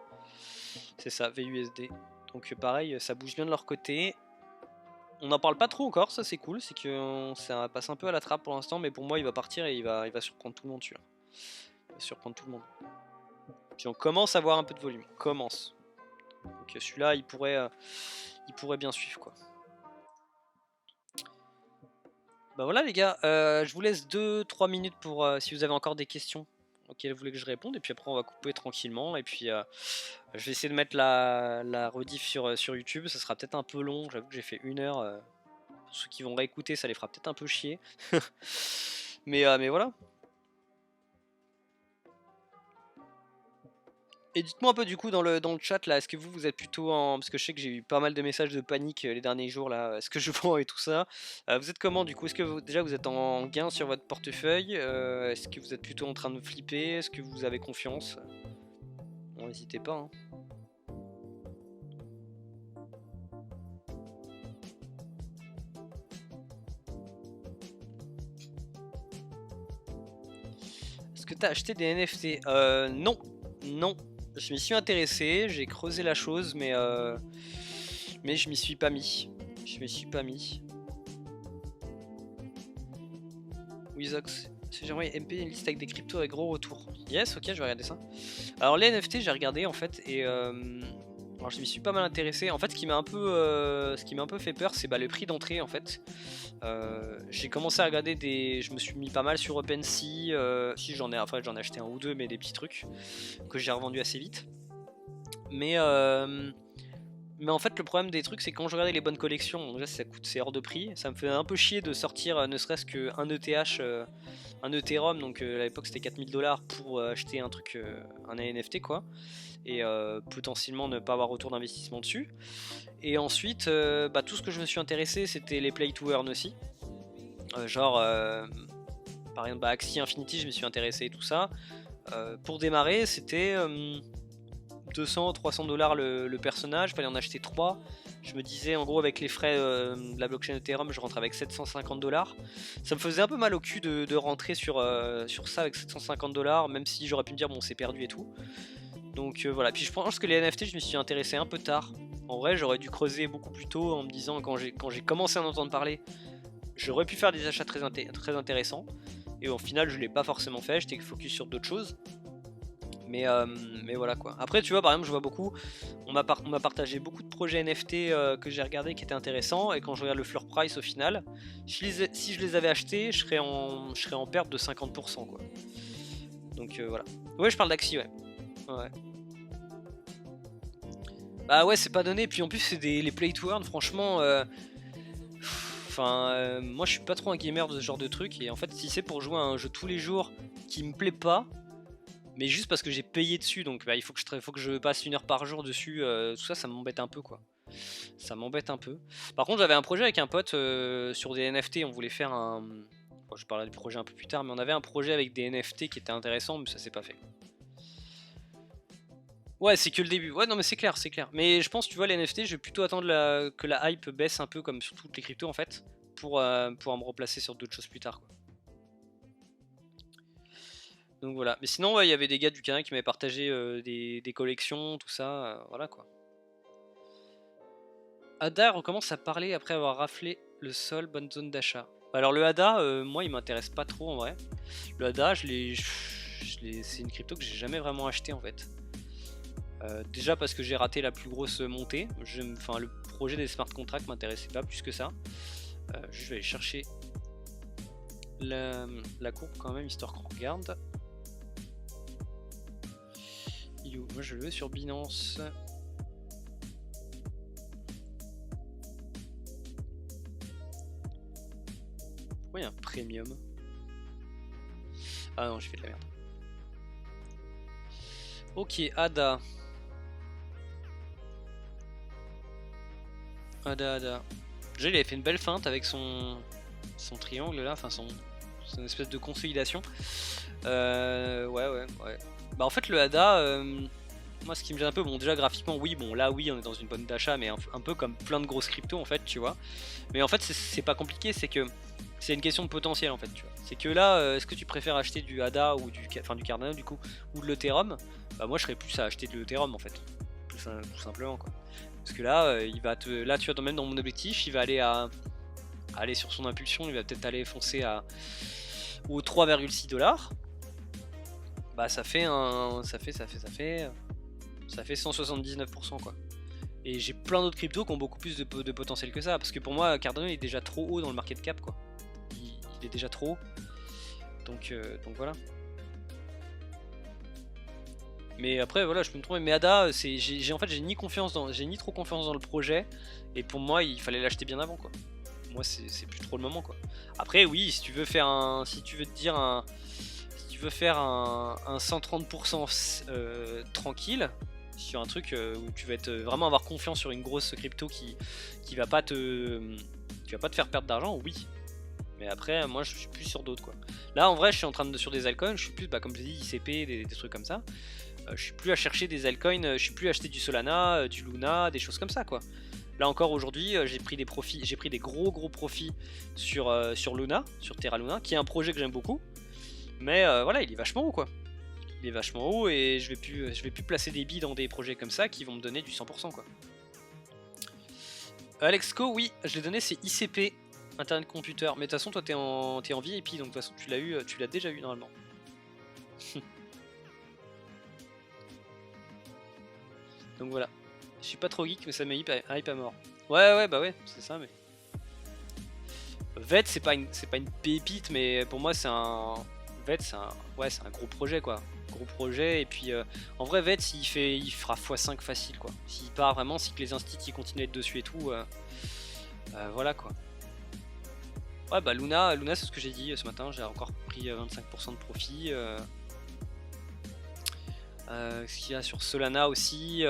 [SPEAKER 1] C'est ça, VUSD. Donc pareil, ça bouge bien de leur côté. On n'en parle pas trop encore, ça c'est cool, c'est que ça passe un peu à la trappe pour l'instant, mais pour moi il va partir et il va surprendre tout le monde celui-là. Il va surprendre tout le monde. Puis on commence à avoir un peu de volume, commence. Donc celui-là il pourrait bien suivre quoi. Bah voilà les gars, je vous laisse 2-3 minutes pour si vous avez encore des questions auxquelles vous voulez que je réponde, et puis après on va couper tranquillement, et puis je vais essayer de mettre la rediff sur YouTube, ça sera peut-être un peu long, j'avoue que j'ai fait 1 heure, pour ceux qui vont réécouter ça les fera peut-être un peu chier, mais voilà. Et dites-moi un peu du coup dans le chat là, est-ce que vous êtes plutôt en... Parce que je sais que j'ai eu pas mal de messages de panique les derniers jours là, est-ce que je vends et tout ça. Vous êtes comment du coup? Est-ce que déjà vous êtes en gain sur votre portefeuille? Est-ce que vous êtes plutôt en train de flipper? Est-ce que vous avez confiance? Bon, n'hésitez pas hein. Est-ce que t'as acheté des NFT? Non, non. Je m'y suis intéressé, j'ai creusé la chose, mais je m'y suis pas mis. Wizox, j'aimerais MP une liste avec des cryptos avec gros retours. Yes, ok, je vais regarder ça. Alors les NFT, j'ai regardé en fait, et alors je m'y suis pas mal intéressé. En fait, ce qui m'a un peu fait peur, c'est le prix d'entrée en fait. J'ai commencé à regarder je me suis mis pas mal sur OpenSea. Si j'en ai acheté un ou deux, mais des petits trucs que j'ai revendu assez vite. Mais en fait le problème des trucs c'est que quand je regardais les bonnes collections, déjà c'est hors de prix, ça me fait un peu chier de sortir ne serait-ce qu'un ETH, un Ethereum, donc à l'époque c'était 4000 $ pour acheter un truc, un NFT quoi, et potentiellement ne pas avoir retour d'investissement dessus. Et ensuite tout ce que je me suis intéressé c'était les play to earn aussi, genre par exemple Axie Infinity je me suis intéressé et tout ça. Pour démarrer c'était 200-300 $ le personnage, fallait en acheter 3. Je me disais en gros avec les frais de la blockchain Ethereum je rentre avec 750 $. Ça me faisait un peu mal au cul de rentrer sur ça avec 750 $, même si j'aurais pu me dire bon c'est perdu et tout. Donc voilà, puis je pense que les NFT je me suis intéressé un peu tard. En vrai j'aurais dû creuser beaucoup plus tôt en me disant quand j'ai commencé à en entendre parler, j'aurais pu faire des achats très intéressants. Et au final je l'ai pas forcément fait, j'étais focus sur d'autres choses. Mais voilà quoi. Après tu vois par exemple je vois beaucoup, on m'a partagé beaucoup de projets NFT que j'ai regardé qui étaient intéressants, et quand je regarde le floor price au final, si je les avais achetés je serais en perte de 50% quoi. Donc voilà. Ouais je parle d'Axi ouais. Ouais. Bah ouais c'est pas donné, puis en plus c'est les play to earn franchement enfin moi je suis pas trop un gamer de ce genre de truc, et en fait si c'est pour jouer à un jeu tous les jours qui me plaît pas, mais juste parce que j'ai payé dessus, donc bah, il faut que je passe 1 heure par jour dessus, tout ça, ça m'embête un peu quoi. Ça m'embête un peu. Par contre j'avais un projet avec un pote sur des NFT, on voulait faire un... Bon, je parlerai du projet un peu plus tard, mais on avait un projet avec des NFT qui était intéressant, mais ça s'est pas fait. Ouais c'est que le début, ouais non mais c'est clair, c'est clair. Mais je pense tu vois les NFT, je vais plutôt attendre que la hype baisse un peu comme sur toutes les cryptos en fait, pour pouvoir me replacer sur d'autres choses plus tard quoi. Donc voilà, mais sinon il y avait des gars du Canada qui m'avaient partagé des collections, tout ça, voilà quoi. Ada recommence à parler après avoir raflé le sol, bonne zone d'achat. Alors le ADA, moi il m'intéresse pas trop en vrai. Le ADA, c'est une crypto que j'ai jamais vraiment acheté en fait. Déjà parce que j'ai raté la plus grosse montée, enfin le projet des smart contracts m'intéressait pas plus que ça. Je vais aller chercher la courbe quand même histoire qu'on regarde. Moi je le veux sur Binance. Pourquoi il y a un premium? Ah non, j'ai fait de la merde. Ok, Ada. Ada. Déjà il avait fait une belle feinte avec son triangle là, enfin son espèce de consolidation. Ouais. Bah en fait le Ada, moi ce qui me gêne un peu, bon déjà graphiquement oui, bon là oui on est dans une bonne d'achat, mais un peu comme plein de grosses cryptos en fait tu vois. Mais en fait c'est pas compliqué, c'est que c'est une question de potentiel en fait tu vois. C'est que là, est-ce que tu préfères acheter du ADA ou du Cardano du coup, ou de l'Ethereum? Bah moi je serais plus à acheter de l'Ethereum en fait, tout simplement quoi. Parce que là, là tu vois même dans mon objectif, il va aller sur son impulsion, il va peut-être aller foncer aux 3,6 $. Bah ça fait 179% quoi. Et j'ai plein d'autres cryptos qui ont beaucoup plus de potentiel que ça, parce que pour moi Cardano est déjà trop haut dans le market cap quoi. Il est déjà trop haut. Donc voilà. Mais après voilà, je peux me tromper, mais ADA, en fait j'ai ni trop confiance dans le projet, et pour moi il fallait l'acheter bien avant quoi. Moi c'est plus trop le moment quoi. Après oui, si tu veux faire un 130% tranquille sur un truc où tu vas vraiment avoir confiance sur une grosse crypto qui va pas te faire perdre d'argent, oui. Mais après moi je suis plus sur d'autres quoi. Là en vrai je suis en train de sur des altcoins, je suis plus comme je l'ai dit ICP, des trucs comme ça. Je suis plus à chercher des altcoins, je suis plus à acheter du Solana, du Luna, des choses comme ça quoi. Là encore aujourd'hui j'ai pris des gros profits sur Luna, sur Terra Luna, qui est un projet que j'aime beaucoup. Mais voilà, il est vachement haut quoi. Il est vachement haut, et je vais plus placer des billes dans des projets comme ça qui vont me donner du 100% quoi. Alexco, oui, je l'ai donné, c'est ICP, Internet Computer. Mais de toute façon, toi t'es en VIP, donc de toute façon tu l'as déjà eu normalement. Donc voilà. Je suis pas trop geek, mais ça me hype à mort. Ouais, bah ouais, c'est ça, mais. VET, c'est pas une pépite, mais pour moi, c'est un. VET, c'est un gros projet, quoi. Gros projet, et puis en vrai, VET, il fera x5 facile, quoi. S'il part vraiment, si que les instituts continuent à être dessus et tout, voilà, quoi. Ouais, bah Luna c'est ce que j'ai dit ce matin, j'ai encore pris 25% de profit. Ce qu'il y a sur Solana aussi.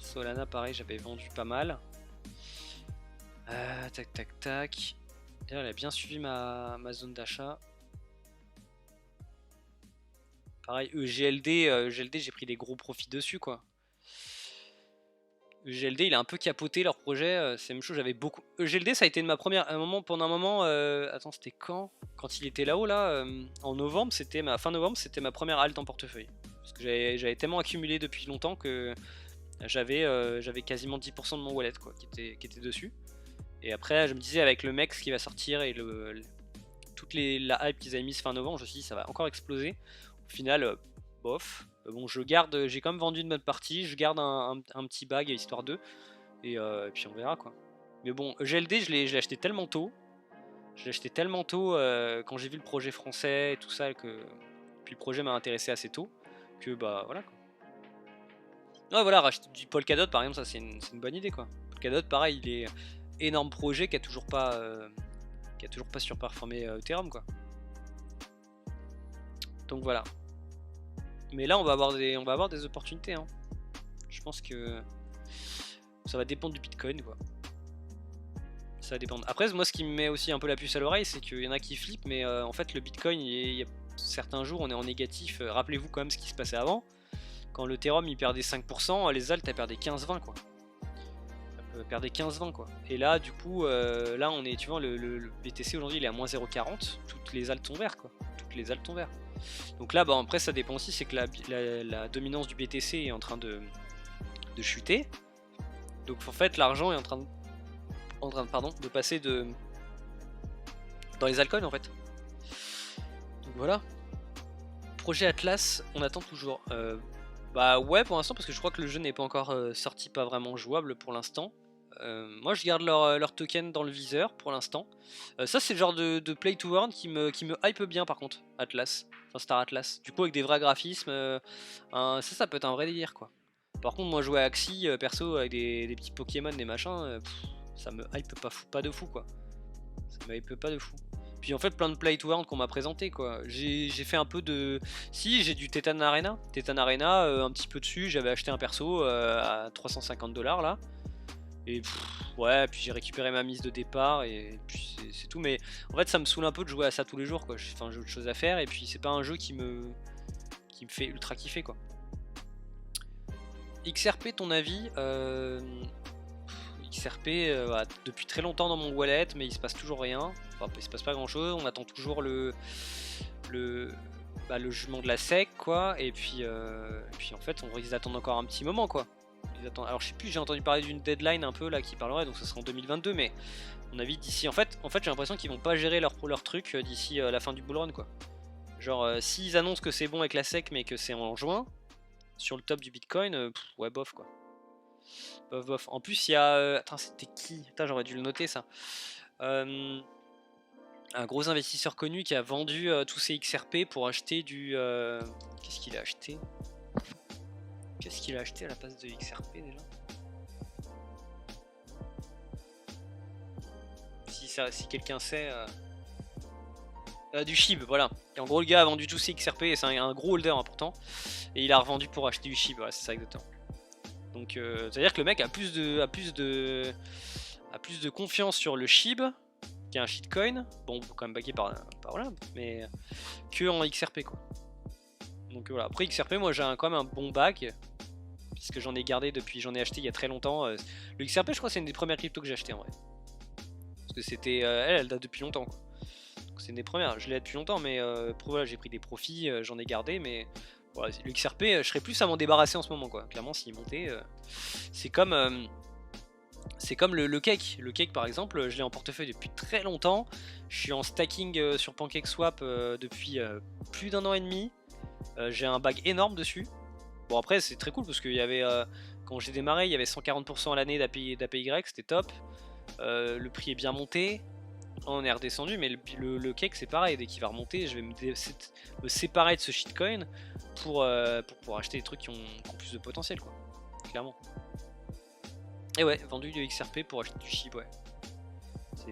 [SPEAKER 1] Solana, pareil, j'avais vendu pas mal. Tac. D'ailleurs, elle a bien suivi ma zone d'achat. Pareil, GLD, j'ai pris des gros profits dessus, quoi. GLD, il a un peu capoté leur projet. C'est la même chose, j'avais beaucoup. GLD, ça a été pendant un moment. Attends, c'était quand il était là-haut, là, en novembre, fin novembre, c'était ma première halte en portefeuille. Parce que j'avais tellement accumulé depuis longtemps que j'avais quasiment 10% de mon wallet quoi, qui était dessus. Et après je me disais avec le MEX qui va sortir et la hype qu'ils avaient mise fin novembre, je me suis dit ça va encore exploser. Au final bof, Bon, j'ai quand même vendu une bonne partie, je garde un petit bag histoire d'eux, et puis on verra quoi. Mais bon, GLD, je l'ai acheté tellement tôt. Je l'ai acheté tellement tôt quand j'ai vu le projet français et tout ça, puis le projet m'a intéressé assez tôt, que bah voilà quoi. Ouais, voilà, racheter du Polkadot par exemple, ça c'est une bonne idée quoi. Polkadot, pareil, il est énorme projet qui a toujours pas surperformé Ethereum quoi. Donc voilà. Mais là on va avoir des opportunités hein. Je pense que ça va dépendre du Bitcoin quoi. Ça va dépendre. Après moi ce qui me met aussi un peu la puce à l'oreille, c'est qu'il y en a qui flippent, mais en fait le Bitcoin, il y a certains jours on est en négatif. Rappelez-vous quand même ce qui se passait avant. Quand l'Ethereum il perdait 5%, les alt elles perdaient 15-20 quoi. Perdait 15-20 quoi. Et là du coup là on est, tu vois, le BTC aujourd'hui il est à moins 0,40, toutes les alts sont verts quoi. Toutes les alts sont verts. Donc là bah après ça dépend aussi, c'est que la dominance du BTC est en train de chuter. Donc en fait l'argent est en train de passer dans les altcoins en fait. Donc voilà. Projet Atlas, on attend toujours. Bah ouais pour l'instant, parce que je crois que le jeu n'est pas encore sorti, pas vraiment jouable pour l'instant. Moi je garde leur token dans le viseur pour l'instant. Ça c'est le genre de play to earn qui me hype bien par contre, Atlas. Enfin Star Atlas. Du coup avec des vrais graphismes, ça peut être un vrai délire quoi. Par contre moi jouer à Axie perso avec des petits Pokémon, des machins, ça me hype pas de fou quoi. Ça me hype pas de fou. Puis en fait plein de play to earn qu'on m'a présenté quoi. J'ai fait un peu de... Si j'ai du Titan Arena. Titan Arena un petit peu dessus, j'avais acheté un perso à 350$ là. Et ouais, puis j'ai récupéré ma mise de départ et puis c'est tout. Mais en fait ça me saoule un peu de jouer à ça tous les jours quoi. Enfin j'ai autre chose à faire et puis c'est pas un jeu qui me fait ultra kiffer quoi. XRP ton avis XRP depuis très longtemps dans mon wallet, mais il se passe toujours rien. Enfin, il se passe pas grand chose. On attend toujours le jugement de la SEC quoi. Et puis en fait ils attendent encore un petit moment quoi. Alors je sais plus, j'ai entendu parler d'une deadline un peu là qui parlerait, donc ce sera en 2022, mais à mon avis d'ici en fait j'ai l'impression qu'ils vont pas gérer leur truc d'ici la fin du bullrun quoi. Genre s'ils annoncent que c'est bon avec la SEC mais que c'est en juin sur le top du Bitcoin, ouais bof quoi. Bof. En plus il y a attends c'était qui? Putain j'aurais dû le noter ça. Un gros investisseur connu qui a vendu tous ses XRP pour acheter du qu'est-ce qu'il a acheté? Qu'est-ce qu'il a acheté à la place de XRP déjà? Si quelqu'un sait. Du SHIB, voilà. Et en gros, le gars a vendu tous ses XRP et c'est un gros holder important. Et il a revendu pour acheter du SHIB, voilà, c'est ça exactement. Donc, c'est-à-dire que le mec a plus de confiance sur le SHIB, qui est un shitcoin. Bon, quand même backé par Olympe, mais que en XRP quoi. Donc voilà. Après XRP, moi j'ai quand même un bon back. Puisque j'en ai gardé depuis, j'en ai acheté il y a très longtemps. Le XRP, je crois que c'est une des premières cryptos que j'ai acheté en vrai. Parce que c'était, elle date depuis longtemps quoi. Donc c'est une des premières, je l'ai depuis longtemps, mais voilà, j'ai pris des profits, j'en ai gardé, mais voilà, le XRP, je serais plus à m'en débarrasser en ce moment quoi. Clairement, s'il montait, c'est comme le cake. Le cake par exemple, je l'ai en portefeuille depuis très longtemps. Je suis en stacking sur PancakeSwap depuis plus d'1 an et demi. J'ai un bag énorme dessus. Bon après c'est très cool parce qu'il y avait quand j'ai démarré il y avait 140% à l'année d'APY, c'était top. Le prix est bien monté. On est redescendu, mais le cake c'est pareil, dès qu'il va remonter je vais me séparer de ce shitcoin pour pouvoir acheter des trucs qui ont plus de potentiel quoi, clairement. Et ouais, vendu du XRP pour acheter du SHIB, ouais.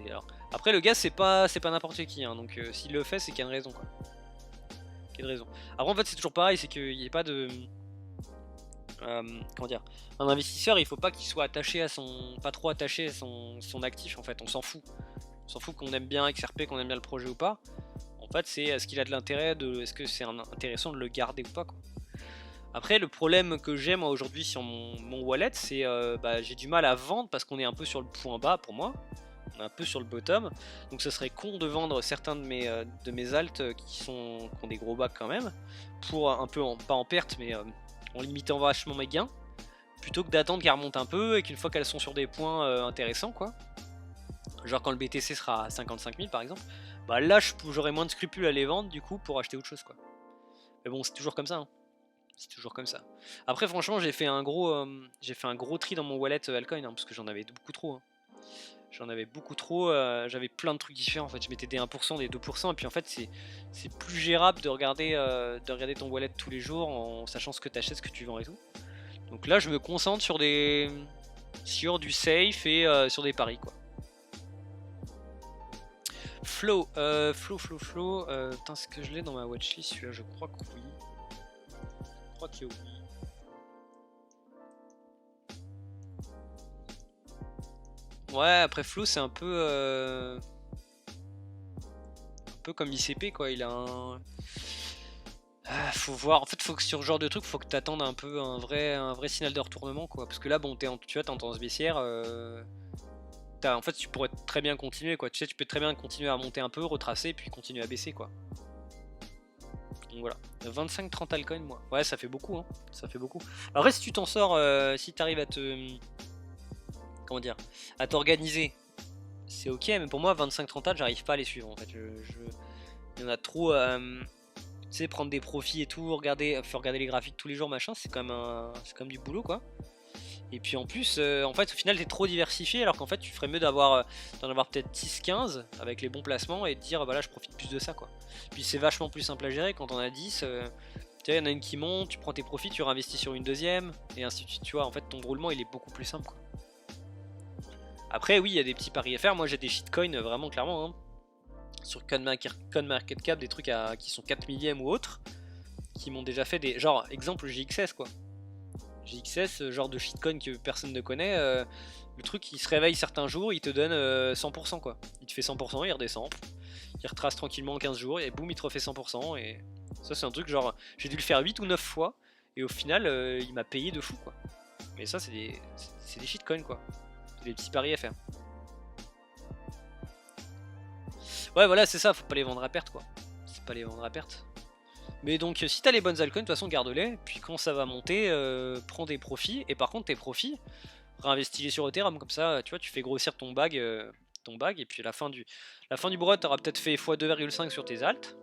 [SPEAKER 1] Alors, après le gars c'est pas n'importe qui hein, donc s'il le fait c'est qu'il y a une raison quoi. Après en fait c'est toujours pareil, c'est qu'il n'y ait pas de... comment dire, un investisseur il faut pas qu'il soit attaché à pas trop attaché à son actif en fait, on s'en fout. On s'en fout qu'on aime bien XRP, qu'on aime bien le projet ou pas. En fait c'est est-ce qu'il a de l'intérêt, est-ce que c'est intéressant de le garder ou pas quoi. Après le problème que j'ai moi aujourd'hui sur mon wallet c'est j'ai du mal à vendre parce qu'on est un peu sur le point bas pour moi. On est un peu sur le bottom, donc ce serait con de vendre certains de mes alts qui ont des gros bacs quand même, pour un peu, pas en perte mais en limitant vachement mes gains, plutôt que d'attendre qu'elles remontent un peu et qu'une fois qu'elles sont sur des points intéressants quoi, genre quand le BTC sera à 55 000 par exemple, bah là j'aurai moins de scrupules à les vendre du coup pour acheter autre chose quoi. Mais bon c'est toujours comme ça hein. C'est toujours comme ça. Après franchement j'ai fait un gros tri dans mon wallet Alcoin hein, parce que j'en avais beaucoup trop. Hein. J'en avais beaucoup trop, j'avais plein de trucs différents en fait, je mettais des 1%, des 2% et puis en fait c'est plus gérable de regarder ton wallet tous les jours en sachant ce que tu achètes, ce que tu vends et tout. Donc là je me concentre sur du safe et sur des paris quoi. Flow, putain, est-ce que je l'ai dans ma watchlist celui-là? Je crois que oui. Je crois que oui. Ouais, après Flow c'est un peu comme ICP quoi, il a un... faut voir, en fait faut que sur ce genre de truc faut que t'attendes un peu un vrai signal de retournement quoi, parce que là bon tu vois t'es en tendance baissière, en fait tu pourrais très bien continuer quoi, tu sais tu peux très bien continuer à monter un peu, retracer puis continuer à baisser quoi. Donc voilà, 25-30 altcoins moi, ouais ça fait beaucoup hein, ça fait beaucoup. Alors si tu t'en sors, si t'arrives à te... comment dire, à t'organiser, c'est ok, mais pour moi 25-30 alt j'arrive pas à les suivre en fait, il y en a trop, tu sais prendre des profits et tout, faut regarder les graphiques tous les jours machin, c'est quand même du boulot quoi. Et puis en plus, en fait au final t'es trop diversifié alors qu'en fait tu ferais mieux d'en avoir peut-être 10-15 avec les bons placements et de dire voilà je profite plus de ça quoi. Puis c'est vachement plus simple à gérer quand on a 10, tu vois il y en a une qui monte, tu prends tes profits, tu réinvestis sur une deuxième et ainsi de suite, tu vois en fait ton roulement il est beaucoup plus simple quoi. Après oui il y a des petits paris à faire, moi j'ai des shitcoins vraiment clairement hein. Sur CoinMarketCap des trucs qui sont 4 millièmes ou autres qui m'ont déjà fait des... genre exemple JXS quoi. JXS, genre de shitcoin que personne ne connaît, le truc il se réveille certains jours, il te donne 100% quoi. Il te fait 100%, il redescend, il retrace tranquillement en 15 jours et boum il te refait 100% et ça c'est un truc genre j'ai dû le faire 8 ou 9 fois et au final il m'a payé de fou quoi. Mais ça c'est des shitcoins quoi, des petits paris à faire. Ouais voilà c'est ça, faut pas les vendre à perte quoi. C'est pas les vendre à perte. Mais donc si t'as les bonnes altcoins, de toute façon garde-les, puis quand ça va monter, prends des profits, et par contre tes profits, réinvestis-les sur Ethereum, comme ça tu vois tu fais grossir ton bag, et puis à la fin du bourrel t'auras peut-être fait x2,5 sur tes alts,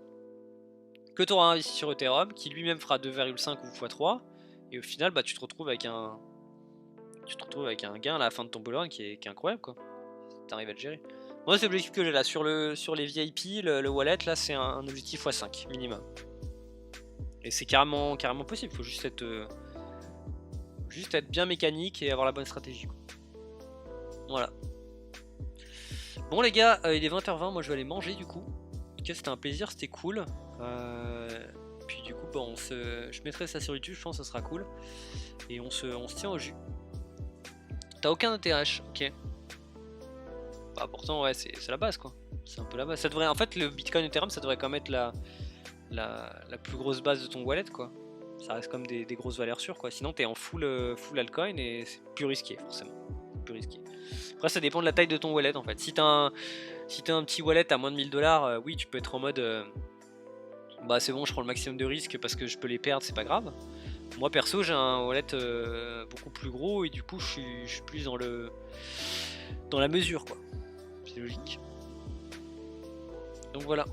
[SPEAKER 1] que tu auras investi sur Ethereum, qui lui-même fera 2,5 ou x3, et au final bah, tu te retrouves avec un gain à la fin de ton bullrun qui est incroyable quoi, si t'arrives à le gérer. Moi c'est l'objectif que j'ai là, sur les VIP, le wallet là c'est un objectif x5 minimum. Et c'est carrément possible, il faut juste être bien mécanique et avoir la bonne stratégie quoi. Voilà. Bon les gars, il est 20h20, moi je vais aller manger du coup. Ok, c'était un plaisir, c'était cool. Puis du coup, bah, je mettrai ça sur YouTube, je pense que ça sera cool. Et on se tient au jus. T'as aucun ETH, ok. Bah pourtant ouais, c'est la base quoi. C'est un peu la base. Ça devrait, en fait le Bitcoin Ethereum ça devrait quand même être la plus grosse base de ton wallet quoi. Ça reste comme des grosses valeurs sûres quoi. Sinon t'es en full altcoin et c'est plus risqué forcément. Plus risqué. Après ça dépend de la taille de ton wallet en fait. Si t'as un petit wallet à moins de 1000 $, oui tu peux être en mode bah c'est bon je prends le maximum de risque parce que je peux les perdre, c'est pas grave. Moi perso j'ai un wallet beaucoup plus gros et du coup je suis plus dans la mesure quoi. C'est logique. Donc voilà.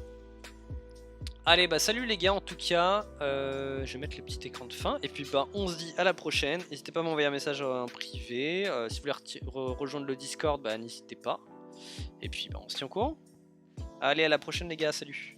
[SPEAKER 1] Allez bah salut les gars en tout cas, je vais mettre le petit écran de fin et puis bah on se dit à la prochaine, n'hésitez pas à m'envoyer un message en privé, si vous voulez rejoindre le Discord bah n'hésitez pas, et puis bah on se tient au courant. Allez à la prochaine les gars, salut.